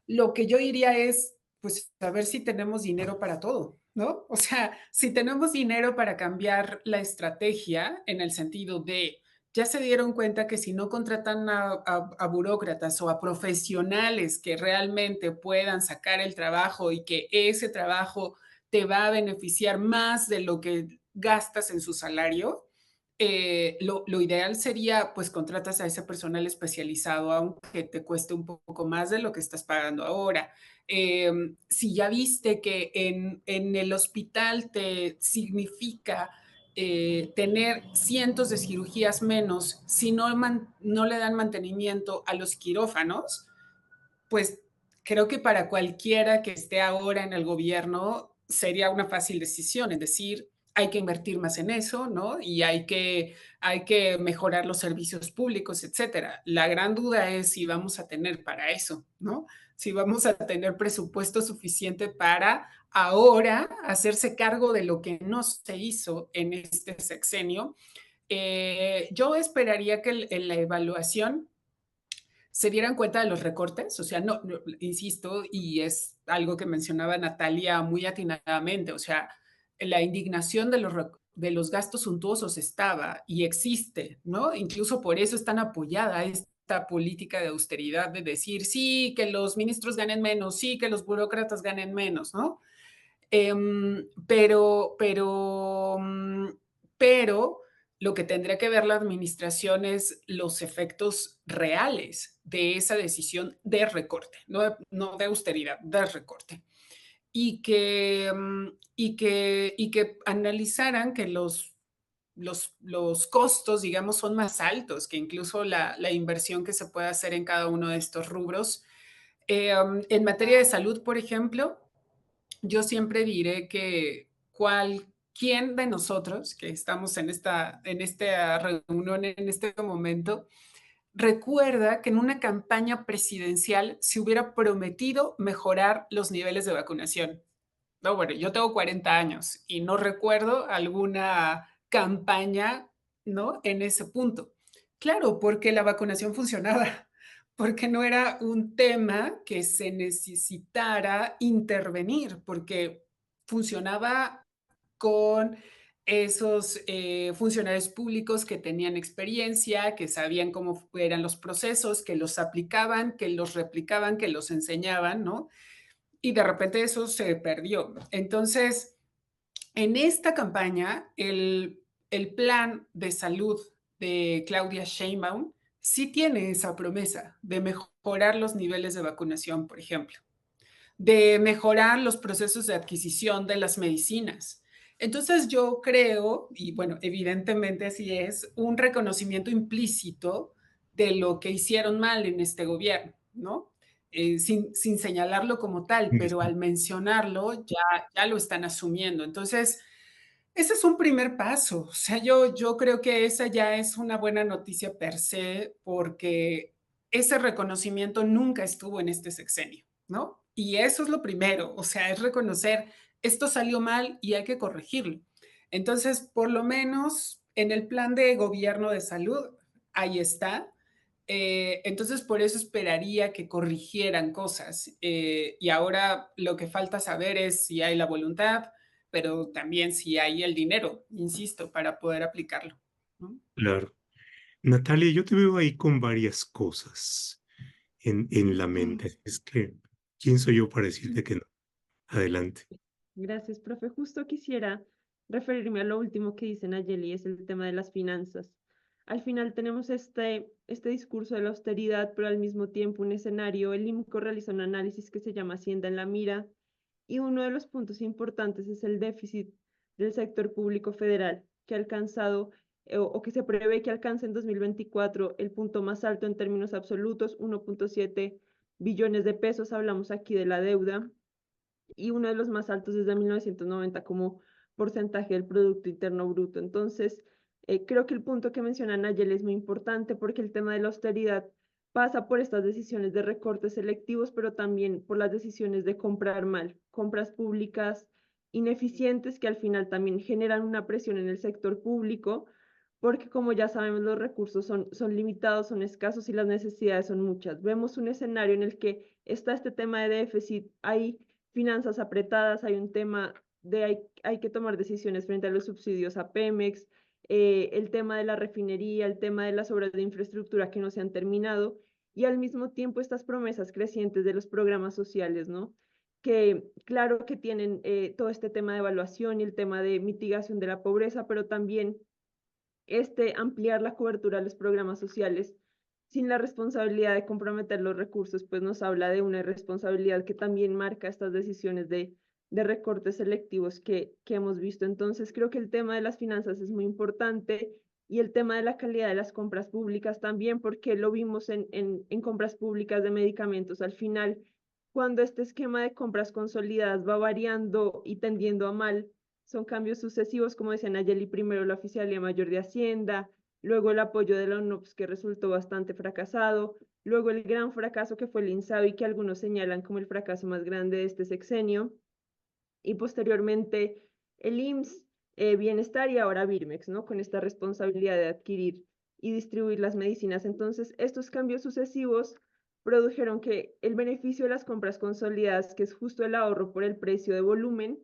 Lo que yo diría es, pues, a ver si tenemos dinero para todo, ¿no? O sea, si tenemos dinero para cambiar la estrategia en el sentido de, ya se dieron cuenta que si no contratan a burócratas o a profesionales que realmente puedan sacar el trabajo y que ese trabajo te va a beneficiar más de lo que gastas en su salario, lo ideal sería, pues, contratas a ese personal especializado, aunque te cueste un poco más de lo que estás pagando ahora. Si ya viste que en el hospital te significa tener cientos de cirugías menos si no le dan mantenimiento a los quirófanos, pues creo que para cualquiera que esté ahora en el gobierno sería una fácil decisión, es decir, hay que invertir más en eso, ¿no? Y hay que mejorar los servicios públicos, etcétera. La gran duda es si vamos a tener para eso, ¿no? Si vamos a tener presupuesto suficiente para ahora hacerse cargo de lo que no se hizo en este sexenio. Yo esperaría que en la evaluación se dieran cuenta de los recortes, o sea, no, insisto, y es algo que mencionaba Natalia muy atinadamente, o sea, la indignación de los gastos suntuosos estaba y existe, ¿no? Incluso por eso es tan apoyada esta política de austeridad de decir, sí, que los ministros ganen menos, sí, que los burócratas ganen menos, ¿no? Pero lo que tendría que ver la administración es los efectos reales de esa decisión de recorte, no de austeridad, de recorte. Y que analizaran que los costos, digamos, son más altos que incluso la inversión que se puede hacer en cada uno de estos rubros. En materia de salud, por ejemplo, yo siempre diré que quien de nosotros que estamos en esta reunión en este momento recuerda que en una campaña presidencial se hubiera prometido mejorar los niveles de vacunación. No, bueno, yo tengo 40 años y no recuerdo alguna campaña, ¿no? En ese punto. Claro, porque la vacunación funcionaba, porque no era un tema que se necesitara intervenir, porque funcionaba con esos funcionarios públicos que tenían experiencia, que sabían cómo eran los procesos, que los aplicaban, que los replicaban, que los enseñaban, ¿no? Y de repente eso se perdió. Entonces, en esta campaña, el plan de salud de Claudia Sheinbaum sí tiene esa promesa de mejorar los niveles de vacunación, por ejemplo, de mejorar los procesos de adquisición de las medicinas. Entonces yo creo, y bueno, evidentemente así es, un reconocimiento implícito de lo que hicieron mal en este gobierno, ¿no? Sin señalarlo como tal, pero al mencionarlo ya lo están asumiendo. Entonces, ese es un primer paso. O sea, yo creo que esa ya es una buena noticia per se, porque ese reconocimiento nunca estuvo en este sexenio, ¿no? Y eso es lo primero, o sea, es reconocer, esto salió mal y hay que corregirlo. Entonces, por lo menos en el plan de gobierno de salud, ahí está. Entonces, por eso esperaría que corrigieran cosas. Y ahora lo que falta saber es si hay la voluntad, pero también si hay el dinero, insisto, para poder aplicarlo, ¿no? Claro. Natalia, yo te veo ahí con varias cosas en la mente. Es que, ¿quién soy yo para decirte que no? Adelante. Gracias, profe. Justo quisiera referirme a lo último que dice Nayeli, es el tema de las finanzas. Al final tenemos este discurso de la austeridad, pero al mismo tiempo un escenario. El IMCO realiza un análisis que se llama Hacienda en la Mira, y uno de los puntos importantes es el déficit del sector público federal, que ha alcanzado o que se prevé que alcance en 2024 el punto más alto en términos absolutos, 1.7 billones de pesos. Hablamos aquí de la deuda, y uno de los más altos desde 1990 como porcentaje del Producto Interno Bruto. Entonces, creo que el punto que menciona Nayel es muy importante, porque el tema de la austeridad pasa por estas decisiones de recortes selectivos, pero también por las decisiones de comprar mal, compras públicas ineficientes que al final también generan una presión en el sector público, porque como ya sabemos, los recursos son limitados, son escasos y las necesidades son muchas. Vemos un escenario en el que está este tema de déficit, hay finanzas apretadas, hay un tema de hay que tomar decisiones frente a los subsidios a Pemex, el tema de la refinería, el tema de las obras de infraestructura que no se han terminado y al mismo tiempo estas promesas crecientes de los programas sociales, ¿no? Que claro que tienen todo este tema de evaluación y el tema de mitigación de la pobreza, pero también ampliar la cobertura de los programas sociales sin la responsabilidad de comprometer los recursos, pues nos habla de una irresponsabilidad que también marca estas decisiones de recortes selectivos que hemos visto. Entonces, creo que el tema de las finanzas es muy importante y el tema de la calidad de las compras públicas también, porque lo vimos en compras públicas de medicamentos. Al final, cuando este esquema de compras consolidadas va variando y tendiendo a mal, son cambios sucesivos, como decía Nayeli, primero la Oficialía Mayor de Hacienda, luego el apoyo de la UNOPS que resultó bastante fracasado, luego el gran fracaso que fue el INSABI, que algunos señalan como el fracaso más grande de este sexenio, y posteriormente el IMSS, Bienestar y ahora Birmex, ¿no? Con esta responsabilidad de adquirir y distribuir las medicinas. Entonces, estos cambios sucesivos produjeron que el beneficio de las compras consolidadas, que es justo el ahorro por el precio de volumen,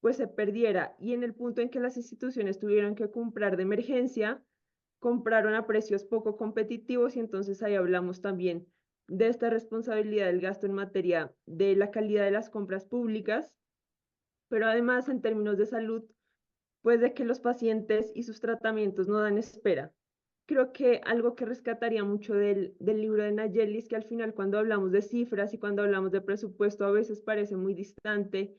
pues se perdiera. Y en el punto en que las instituciones tuvieron que comprar de emergencia, compraron a precios poco competitivos y entonces ahí hablamos también de esta responsabilidad del gasto en materia de la calidad de las compras públicas, pero además en términos de salud, pues de que los pacientes y sus tratamientos no dan espera. Creo que algo que rescataría mucho del libro de Nayeli es que al final cuando hablamos de cifras y cuando hablamos de presupuesto a veces parece muy distante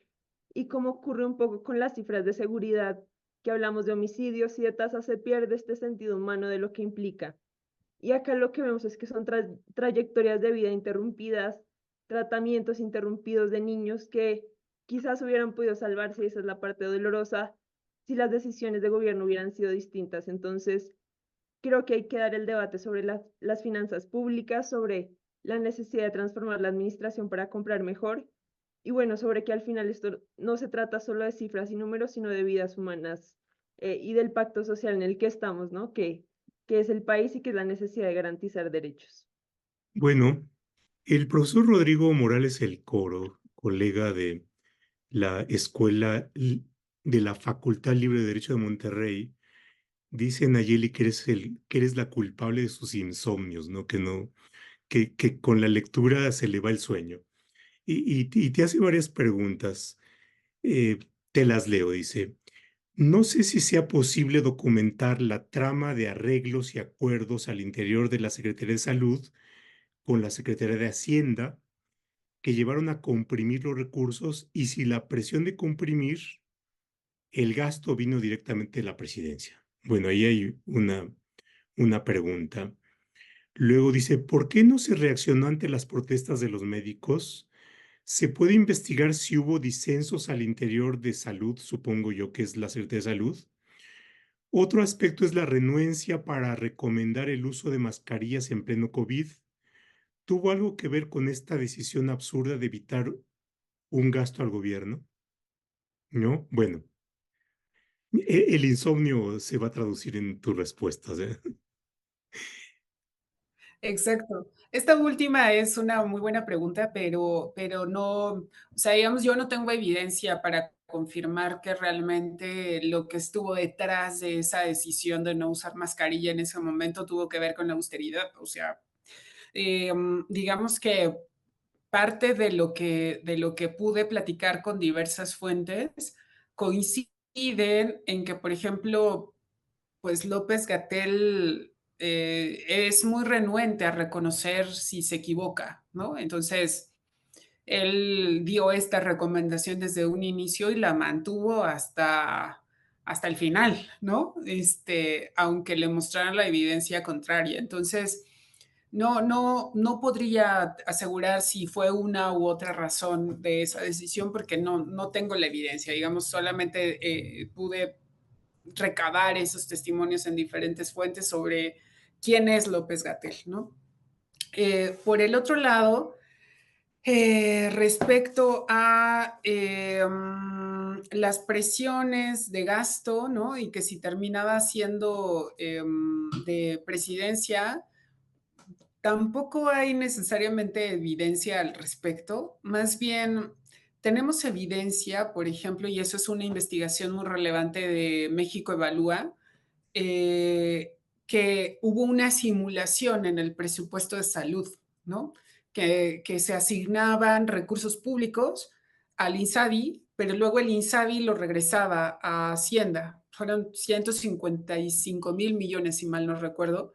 y como ocurre un poco con las cifras de seguridad, que hablamos de homicidios y de tasas, se pierde este sentido humano de lo que implica. Y acá lo que vemos es que son trayectorias de vida interrumpidas, tratamientos interrumpidos de niños que quizás hubieran podido salvarse, y esa es la parte dolorosa, si las decisiones de gobierno hubieran sido distintas. Entonces, creo que hay que dar el debate sobre las finanzas públicas, sobre la necesidad de transformar la administración para comprar mejor y bueno, sobre que al final esto no se trata solo de cifras y números, sino de vidas humanas y del pacto social en el que estamos, ¿no? Que es el país y que es la necesidad de garantizar derechos. Bueno, el profesor Rodrigo Morales El Coro, colega de la Escuela de la Facultad Libre de Derecho de Monterrey, dice Nayeli que que eres la culpable de sus insomnios, ¿no? Que con la lectura se le va el sueño. Y te hace varias preguntas. Te las leo, dice. No sé si sea posible documentar la trama de arreglos y acuerdos al interior de la Secretaría de Salud con la Secretaría de Hacienda que llevaron a comprimir los recursos y si la presión de comprimir el gasto vino directamente de la presidencia. Bueno, ahí hay una pregunta. Luego dice, ¿por qué no se reaccionó ante las protestas de los médicos? ¿Se puede investigar si hubo disensos al interior de salud, supongo yo que es la Secretaría de Salud? Otro aspecto es la renuencia para recomendar el uso de mascarillas en pleno COVID. ¿Tuvo algo que ver con esta decisión absurda de evitar un gasto al gobierno? ¿No? Bueno, el insomnio se va a traducir en tus respuestas, ¿eh? Exacto. Esta última es una muy buena pregunta, pero no, o sea, digamos, yo no tengo evidencia para confirmar que realmente lo que estuvo detrás de esa decisión de no usar mascarilla en ese momento tuvo que ver con la austeridad. O sea, digamos que parte de lo que pude platicar con diversas fuentes coinciden en que, por ejemplo, pues López Gatell es muy renuente a reconocer si se equivoca, ¿no? Entonces, él dio esta recomendación desde un inicio y la mantuvo hasta el final, ¿no? Aunque le mostraran la evidencia contraria. Entonces, no podría asegurar si fue una u otra razón de esa decisión porque no tengo la evidencia. Digamos, solamente pude recabar esos testimonios en diferentes fuentes sobre quién es López Gatell, ¿no? Por el otro lado, Respecto a las presiones de gasto, ¿no? Y que si terminaba siendo de presidencia, tampoco hay necesariamente evidencia al respecto. Más bien, tenemos evidencia, por ejemplo, y eso es una investigación muy relevante de México Evalúa, eh, que hubo una simulación en el presupuesto de salud, ¿no? Que se asignaban recursos públicos al INSABI, pero luego el INSABI lo regresaba a Hacienda. Fueron 155,000 millones, si mal no recuerdo,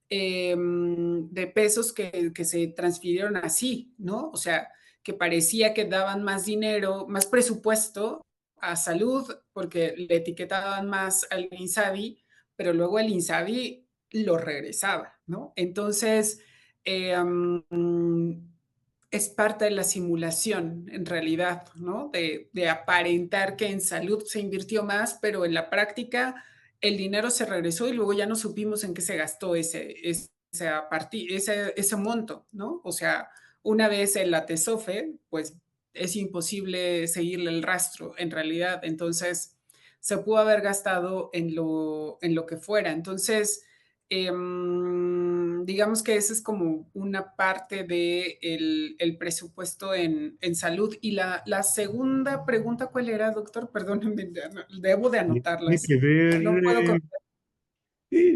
de pesos que se transfirieron así, ¿no? O sea, que parecía que daban más dinero, más presupuesto a salud, porque le etiquetaban más al INSABI, pero luego el INSABI lo regresaba, ¿no? Entonces, eh, um, es parte de la simulación, en realidad, ¿no? De aparentar que en salud se invirtió más, pero en la práctica el dinero se regresó y luego ya no supimos en qué se gastó ese monto, ¿no? O sea, una vez el ATESOFE, pues es imposible seguirle el rastro en realidad. Entonces, se pudo haber gastado en lo que fuera. Entonces, digamos que esa es como una parte del de el presupuesto en salud. Y la segunda pregunta, ¿cuál era, doctor? Perdónenme, debo de Tiene anotarlas. que ver No puedo con...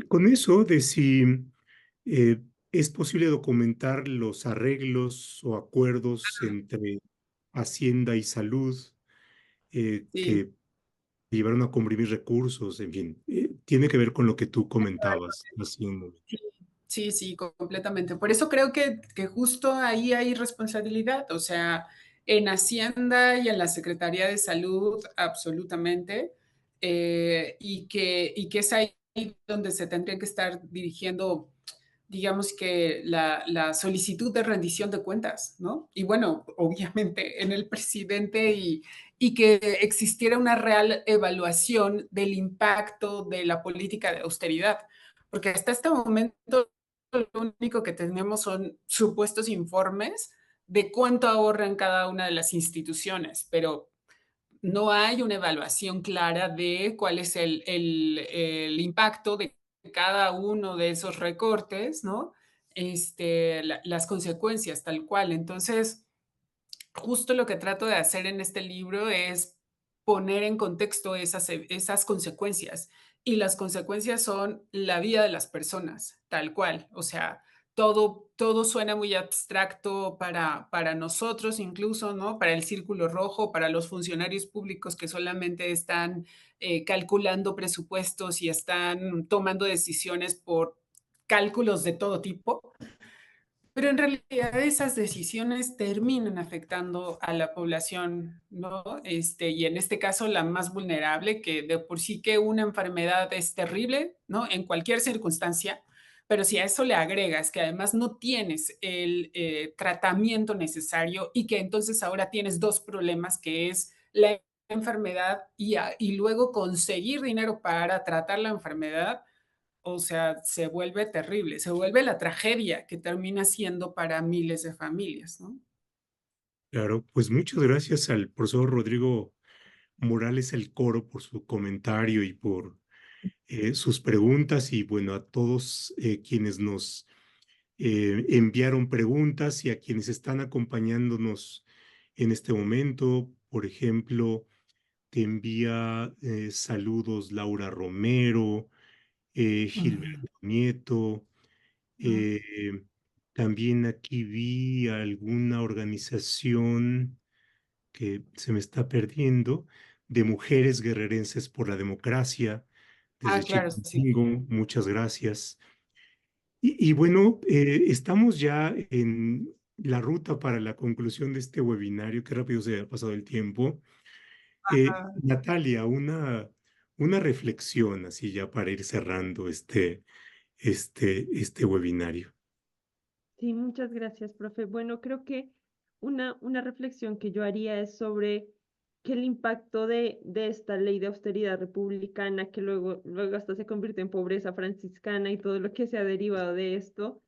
con eso de si eh, es posible documentar los arreglos o acuerdos entre Hacienda y Salud Sí, que llevaron a comprimir recursos, en fin, tiene que ver con lo que tú comentabas hace un momento. sí, sí, sí, completamente. Por eso creo que justo ahí hay responsabilidad, o sea, en Hacienda y en la Secretaría de Salud, absolutamente, y que es ahí donde se tendría que estar dirigiendo, digamos que la solicitud de rendición de cuentas, ¿no? Y bueno, obviamente en el presidente y que existiera una real evaluación del impacto de la política de austeridad, porque hasta este momento lo único que tenemos son supuestos informes de cuánto ahorran cada una de las instituciones, pero no hay una evaluación clara de cuál es el impacto de cada uno de esos recortes, ¿no? Las consecuencias tal cual. Entonces, justo lo que trato de hacer en este libro es poner en contexto esas consecuencias. Y las consecuencias son la vida de las personas, tal cual. O sea, todo suena muy abstracto para nosotros incluso, ¿no? Para el círculo rojo, para los funcionarios públicos que solamente están calculando presupuestos y están tomando decisiones por cálculos de todo tipo, pero en realidad esas decisiones terminan afectando a la población, ¿no? Y en este caso la más vulnerable, que de por sí que una enfermedad es terrible, ¿no? En cualquier circunstancia, pero si a eso le agregas que además no tienes el tratamiento necesario y que entonces ahora tienes dos problemas, que es la enfermedad y luego conseguir dinero para tratar la enfermedad, o sea, se vuelve terrible, se vuelve la tragedia que termina siendo para miles de familias, ¿no? Claro, pues muchas gracias al profesor Rodrigo Morales El Coro por su comentario y por sus preguntas y bueno, a todos quienes nos enviaron preguntas y a quienes están acompañándonos en este momento. Por ejemplo, te envía saludos Laura Romero, Ujú, Gilberto Nieto. ujú. eh, También aquí vi alguna organización que se me está perdiendo, de mujeres guerrerenses por la democracia, Ah, desde claro, sí. Chilpancingo. Muchas gracias. Y bueno, estamos ya en la ruta para la conclusión de este webinario. Qué rápido se ha pasado el tiempo. Ajá. Natalia, una reflexión así ya para ir cerrando este webinario. Sí, muchas gracias, profe. Bueno, creo que una reflexión que yo haría es sobre que el impacto de esta ley de austeridad republicana, que luego hasta se convirtió en pobreza franciscana y todo lo que se ha derivado de esto,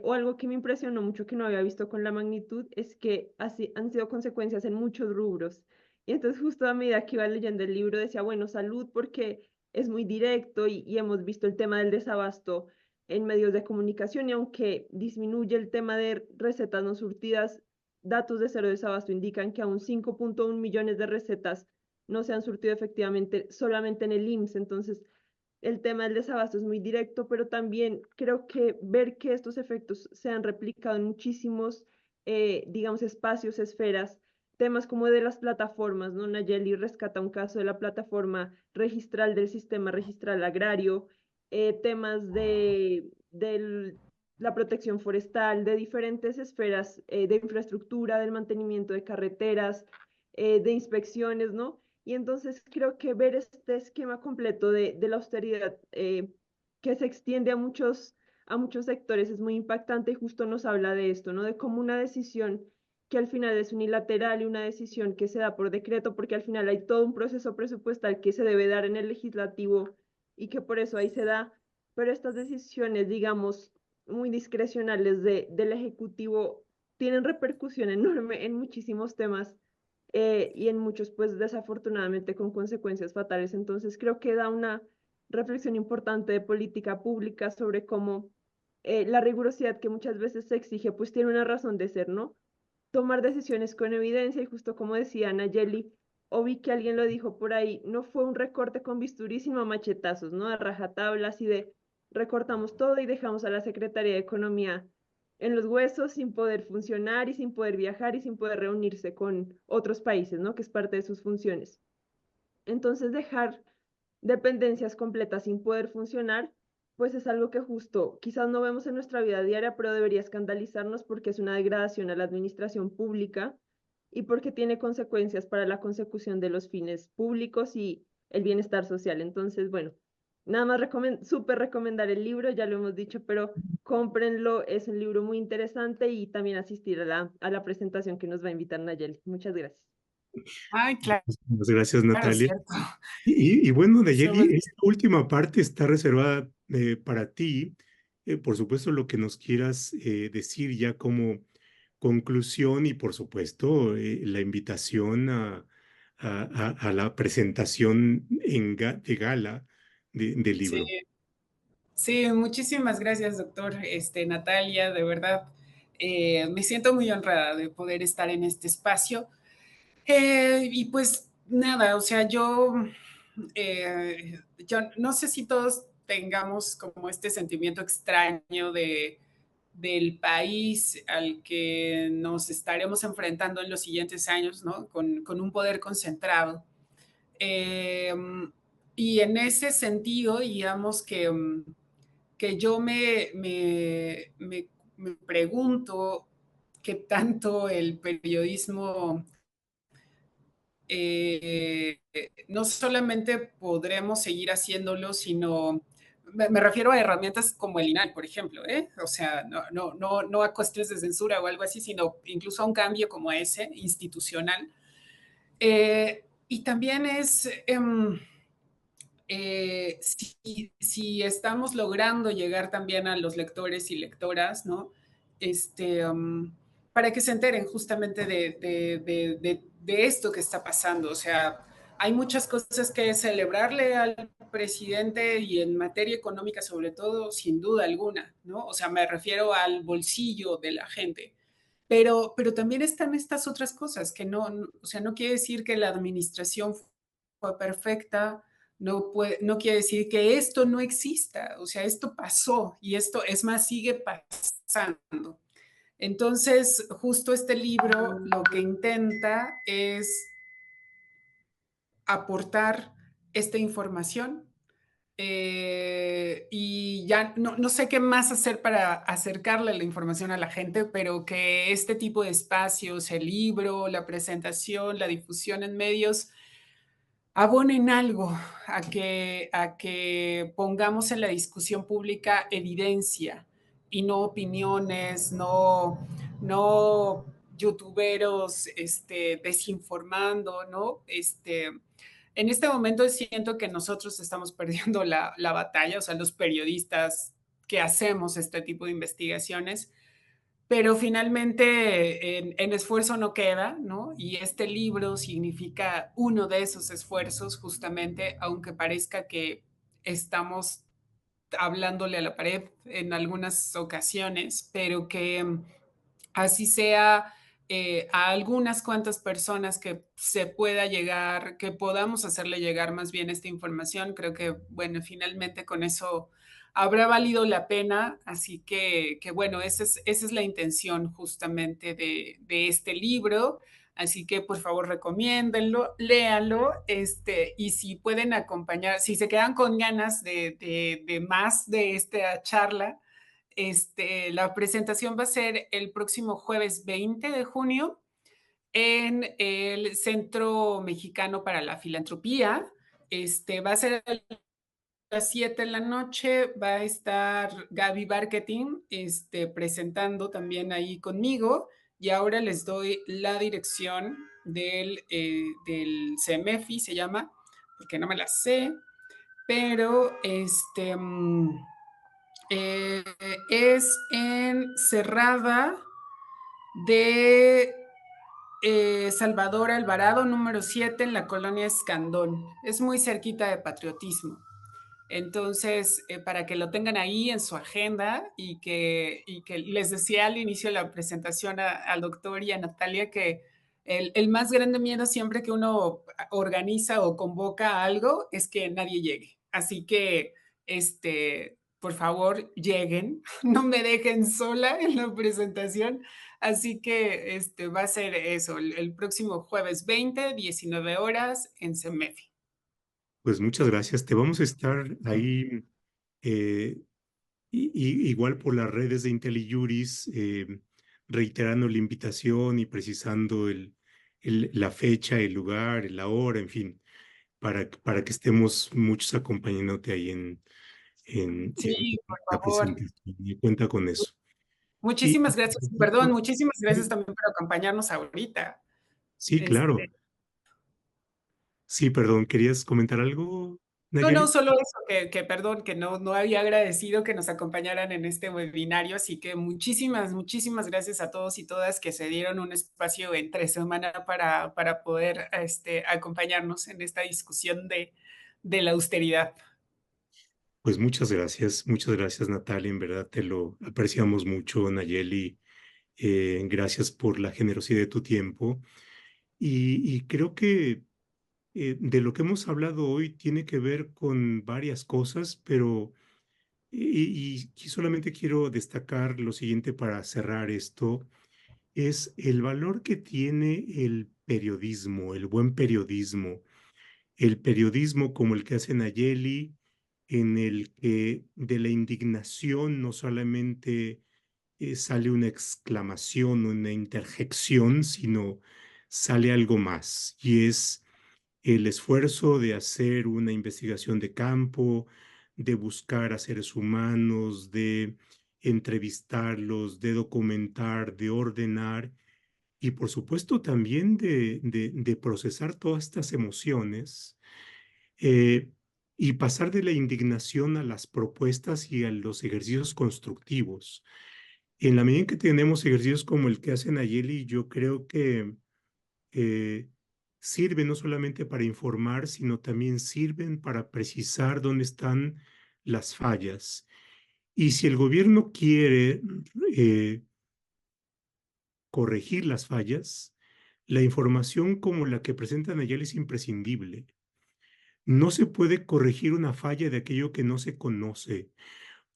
o algo que me impresionó mucho que no había visto con la magnitud, es que así han sido consecuencias en muchos rubros. Y entonces justo a medida que iba leyendo el libro decía, bueno, salud porque es muy directo y hemos visto el tema del desabasto en medios de comunicación y aunque disminuye el tema de recetas no surtidas, datos de cero desabasto indican que aún 5.1 millones de recetas no se han surtido efectivamente solamente en el IMSS. Entonces, el tema del desabasto es muy directo, pero también creo que ver que estos efectos se han replicado en muchísimos, digamos, espacios, esferas, temas como de las plataformas, ¿no? Nayeli rescata un caso de la plataforma registral del sistema registral agrario, temas de la protección forestal, de diferentes esferas de infraestructura, del mantenimiento de carreteras, de inspecciones, ¿no? Y entonces creo que ver este esquema completo de la austeridad que se extiende a muchos sectores es muy impactante y justo nos habla de esto, ¿no? De cómo una decisión que al final es unilateral y una decisión que se da por decreto, porque al final hay todo un proceso presupuestal que se debe dar en el legislativo y que por eso ahí se da, pero estas decisiones, digamos, muy discrecionales del Ejecutivo tienen repercusión enorme en muchísimos temas y en muchos, pues desafortunadamente con consecuencias fatales. Entonces creo que da una reflexión importante de política pública sobre cómo la rigurosidad que muchas veces se exige, pues tiene una razón de ser, ¿no? Tomar decisiones con evidencia y justo como decía Nayeli, o vi que alguien lo dijo por ahí, no fue un recorte con bisturí, sino a machetazos, ¿no? A rajatablas y de recortamos todo y dejamos a la Secretaría de Economía en los huesos sin poder funcionar y sin poder viajar y sin poder reunirse con otros países, ¿no? Que es parte de sus funciones. Entonces dejar dependencias completas sin poder funcionar, pues es algo que justo quizás no vemos en nuestra vida diaria, pero debería escandalizarnos porque es una degradación a la administración pública y porque tiene consecuencias para la consecución de los fines públicos y el bienestar social. Entonces, bueno, nada más súper recomendar el libro, ya lo hemos dicho, pero cómprenlo, es un libro muy interesante y también asistir a la presentación que nos va a invitar Nayeli. Muchas gracias. Ay, claro, Muchas gracias, Natalia. cierto. Y bueno, Somos- Nayeli, esta última parte está reservada para ti. Por supuesto, lo que nos quieras decir ya como conclusión y por supuesto la invitación a la presentación de gala del Sí, libro. sí, muchísimas gracias, doctor Natalia, de verdad. Me siento muy honrada de poder estar en este espacio. Y pues nada, o sea, yo no sé si todos tengamos como este sentimiento extraño del país al que nos estaremos enfrentando en los siguientes años, ¿no? Con un poder concentrado. Eh, y en ese sentido, digamos que yo me pregunto qué tanto el periodismo no solamente podremos seguir haciéndolo, sino me refiero a herramientas como el INAI, por ejemplo, ¿eh? O sea, no a cuestiones de censura o algo así, sino incluso a un cambio como ese, institucional. Y también si estamos logrando llegar también a los lectores y lectoras, ¿no? Para que se enteren justamente de esto que está pasando. O sea, hay muchas cosas que celebrarle al presidente y en materia económica sobre todo, sin duda alguna, ¿no? O sea, me refiero al bolsillo de la gente. Pero también están estas otras cosas que o sea, no quiere decir que la administración fue perfecta, no quiere decir que esto no exista, o sea, esto pasó y esto, es más, sigue pasando. Entonces, justo este libro lo que intenta es aportar esta información y ya no sé qué más hacer para acercarle la información a la gente, pero que este tipo de espacios, el libro, la presentación, la difusión en medios, abonen algo a que pongamos en la discusión pública evidencia y no opiniones, no youtuberos desinformando, ¿no? En este momento siento que nosotros estamos perdiendo la batalla, o sea, los periodistas que hacemos este tipo de investigaciones, pero finalmente en esfuerzo no queda, ¿no? Y este libro significa uno de esos esfuerzos, justamente, aunque parezca que estamos hablándole a la pared en algunas ocasiones, pero que así sea a algunas cuantas personas que se pueda llegar, que podamos hacerle llegar más bien esta información. Creo que, bueno, finalmente con eso habrá valido la pena. Así que bueno, esa es la intención justamente de este libro. Así que por favor recomiéndenlo, léanlo, y si pueden acompañar, si se quedan con ganas de más de esta charla, la presentación va a ser el próximo jueves 20 de junio en el Centro Mexicano para la Filantropía. Va a ser a las 7 de la noche, va a estar Gaby Marketing presentando también ahí conmigo. Y ahora les doy la dirección del CEMEFI, se llama, porque no me la sé, pero es en Cerrada de Salvador Alvarado, número 7, en la colonia Escandón. Es muy cerquita de Patriotismo. Entonces, para que lo tengan ahí en su agenda y que les decía al inicio de la presentación al doctor y a Natalia que el más grande miedo siempre que uno organiza o convoca algo es que nadie llegue. Así que, por favor, lleguen, no me dejen sola en la presentación. Así que va a ser eso, el próximo jueves 20, 19 horas en CEMEFI. Pues muchas gracias. Te vamos a estar ahí eh, igual por las redes de IntelliJuris, reiterando la invitación y precisando la fecha, el lugar, la hora, en fin, para que estemos muchos acompañándote ahí en Sí, por la favor. presentación. Y cuenta con eso. Y Muchísimas gracias. Perdón, muchísimas gracias también por acompañarnos ahorita. sí, claro. Este, Sí, perdón, ¿querías comentar algo, no, Nayeli? solo eso, perdón, que no había agradecido que nos acompañaran en este webinario, así que muchísimas gracias a todos y todas que se dieron un espacio entre semana para poder acompañarnos en esta discusión de la austeridad. Pues muchas gracias Natalia, en verdad te lo apreciamos mucho, Nayeli, gracias por la generosidad de tu tiempo y creo que de lo que hemos hablado hoy tiene que ver con varias cosas, pero y solamente quiero destacar lo siguiente para cerrar esto, es el valor que tiene el periodismo, el buen periodismo, el periodismo como el que hace Nayeli, en el que de la indignación no solamente sale una exclamación, una interjección, sino sale algo más, y es el esfuerzo de hacer una investigación de campo, de buscar a seres humanos, de entrevistarlos, de documentar, de ordenar y por supuesto también de procesar todas estas emociones eh, y pasar de la indignación a las propuestas y a los ejercicios constructivos. En la medida en que tenemos ejercicios como el que hace Nayeli, yo creo que eh, sirven no solamente para informar, sino también sirven para precisar dónde están las fallas. Y si el gobierno quiere eh, corregir las fallas, la información como la que presenta Nayeli es imprescindible. No se puede corregir una falla de aquello que no se conoce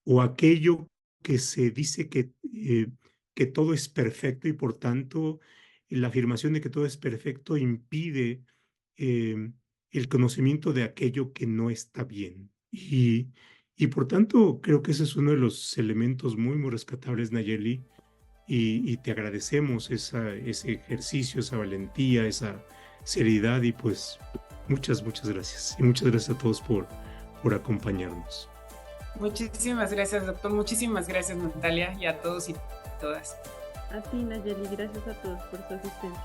o aquello que se dice que todo es perfecto y por tanto la afirmación de que todo es perfecto impide el conocimiento de aquello que no está bien. Y por tanto creo que ese es uno de los elementos muy rescatables, Nayeli, y te agradecemos ese ejercicio, esa valentía, esa seriedad y pues muchas gracias. Y muchas gracias a todos por acompañarnos. Muchísimas gracias, doctor. Muchísimas gracias, Natalia, y a todos y todas. A ti, Nayeli, gracias a todos por su asistencia.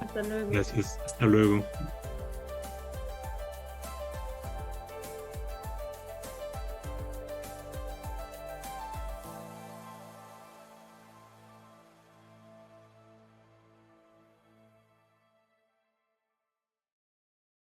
Hasta luego. Gracias, hasta luego.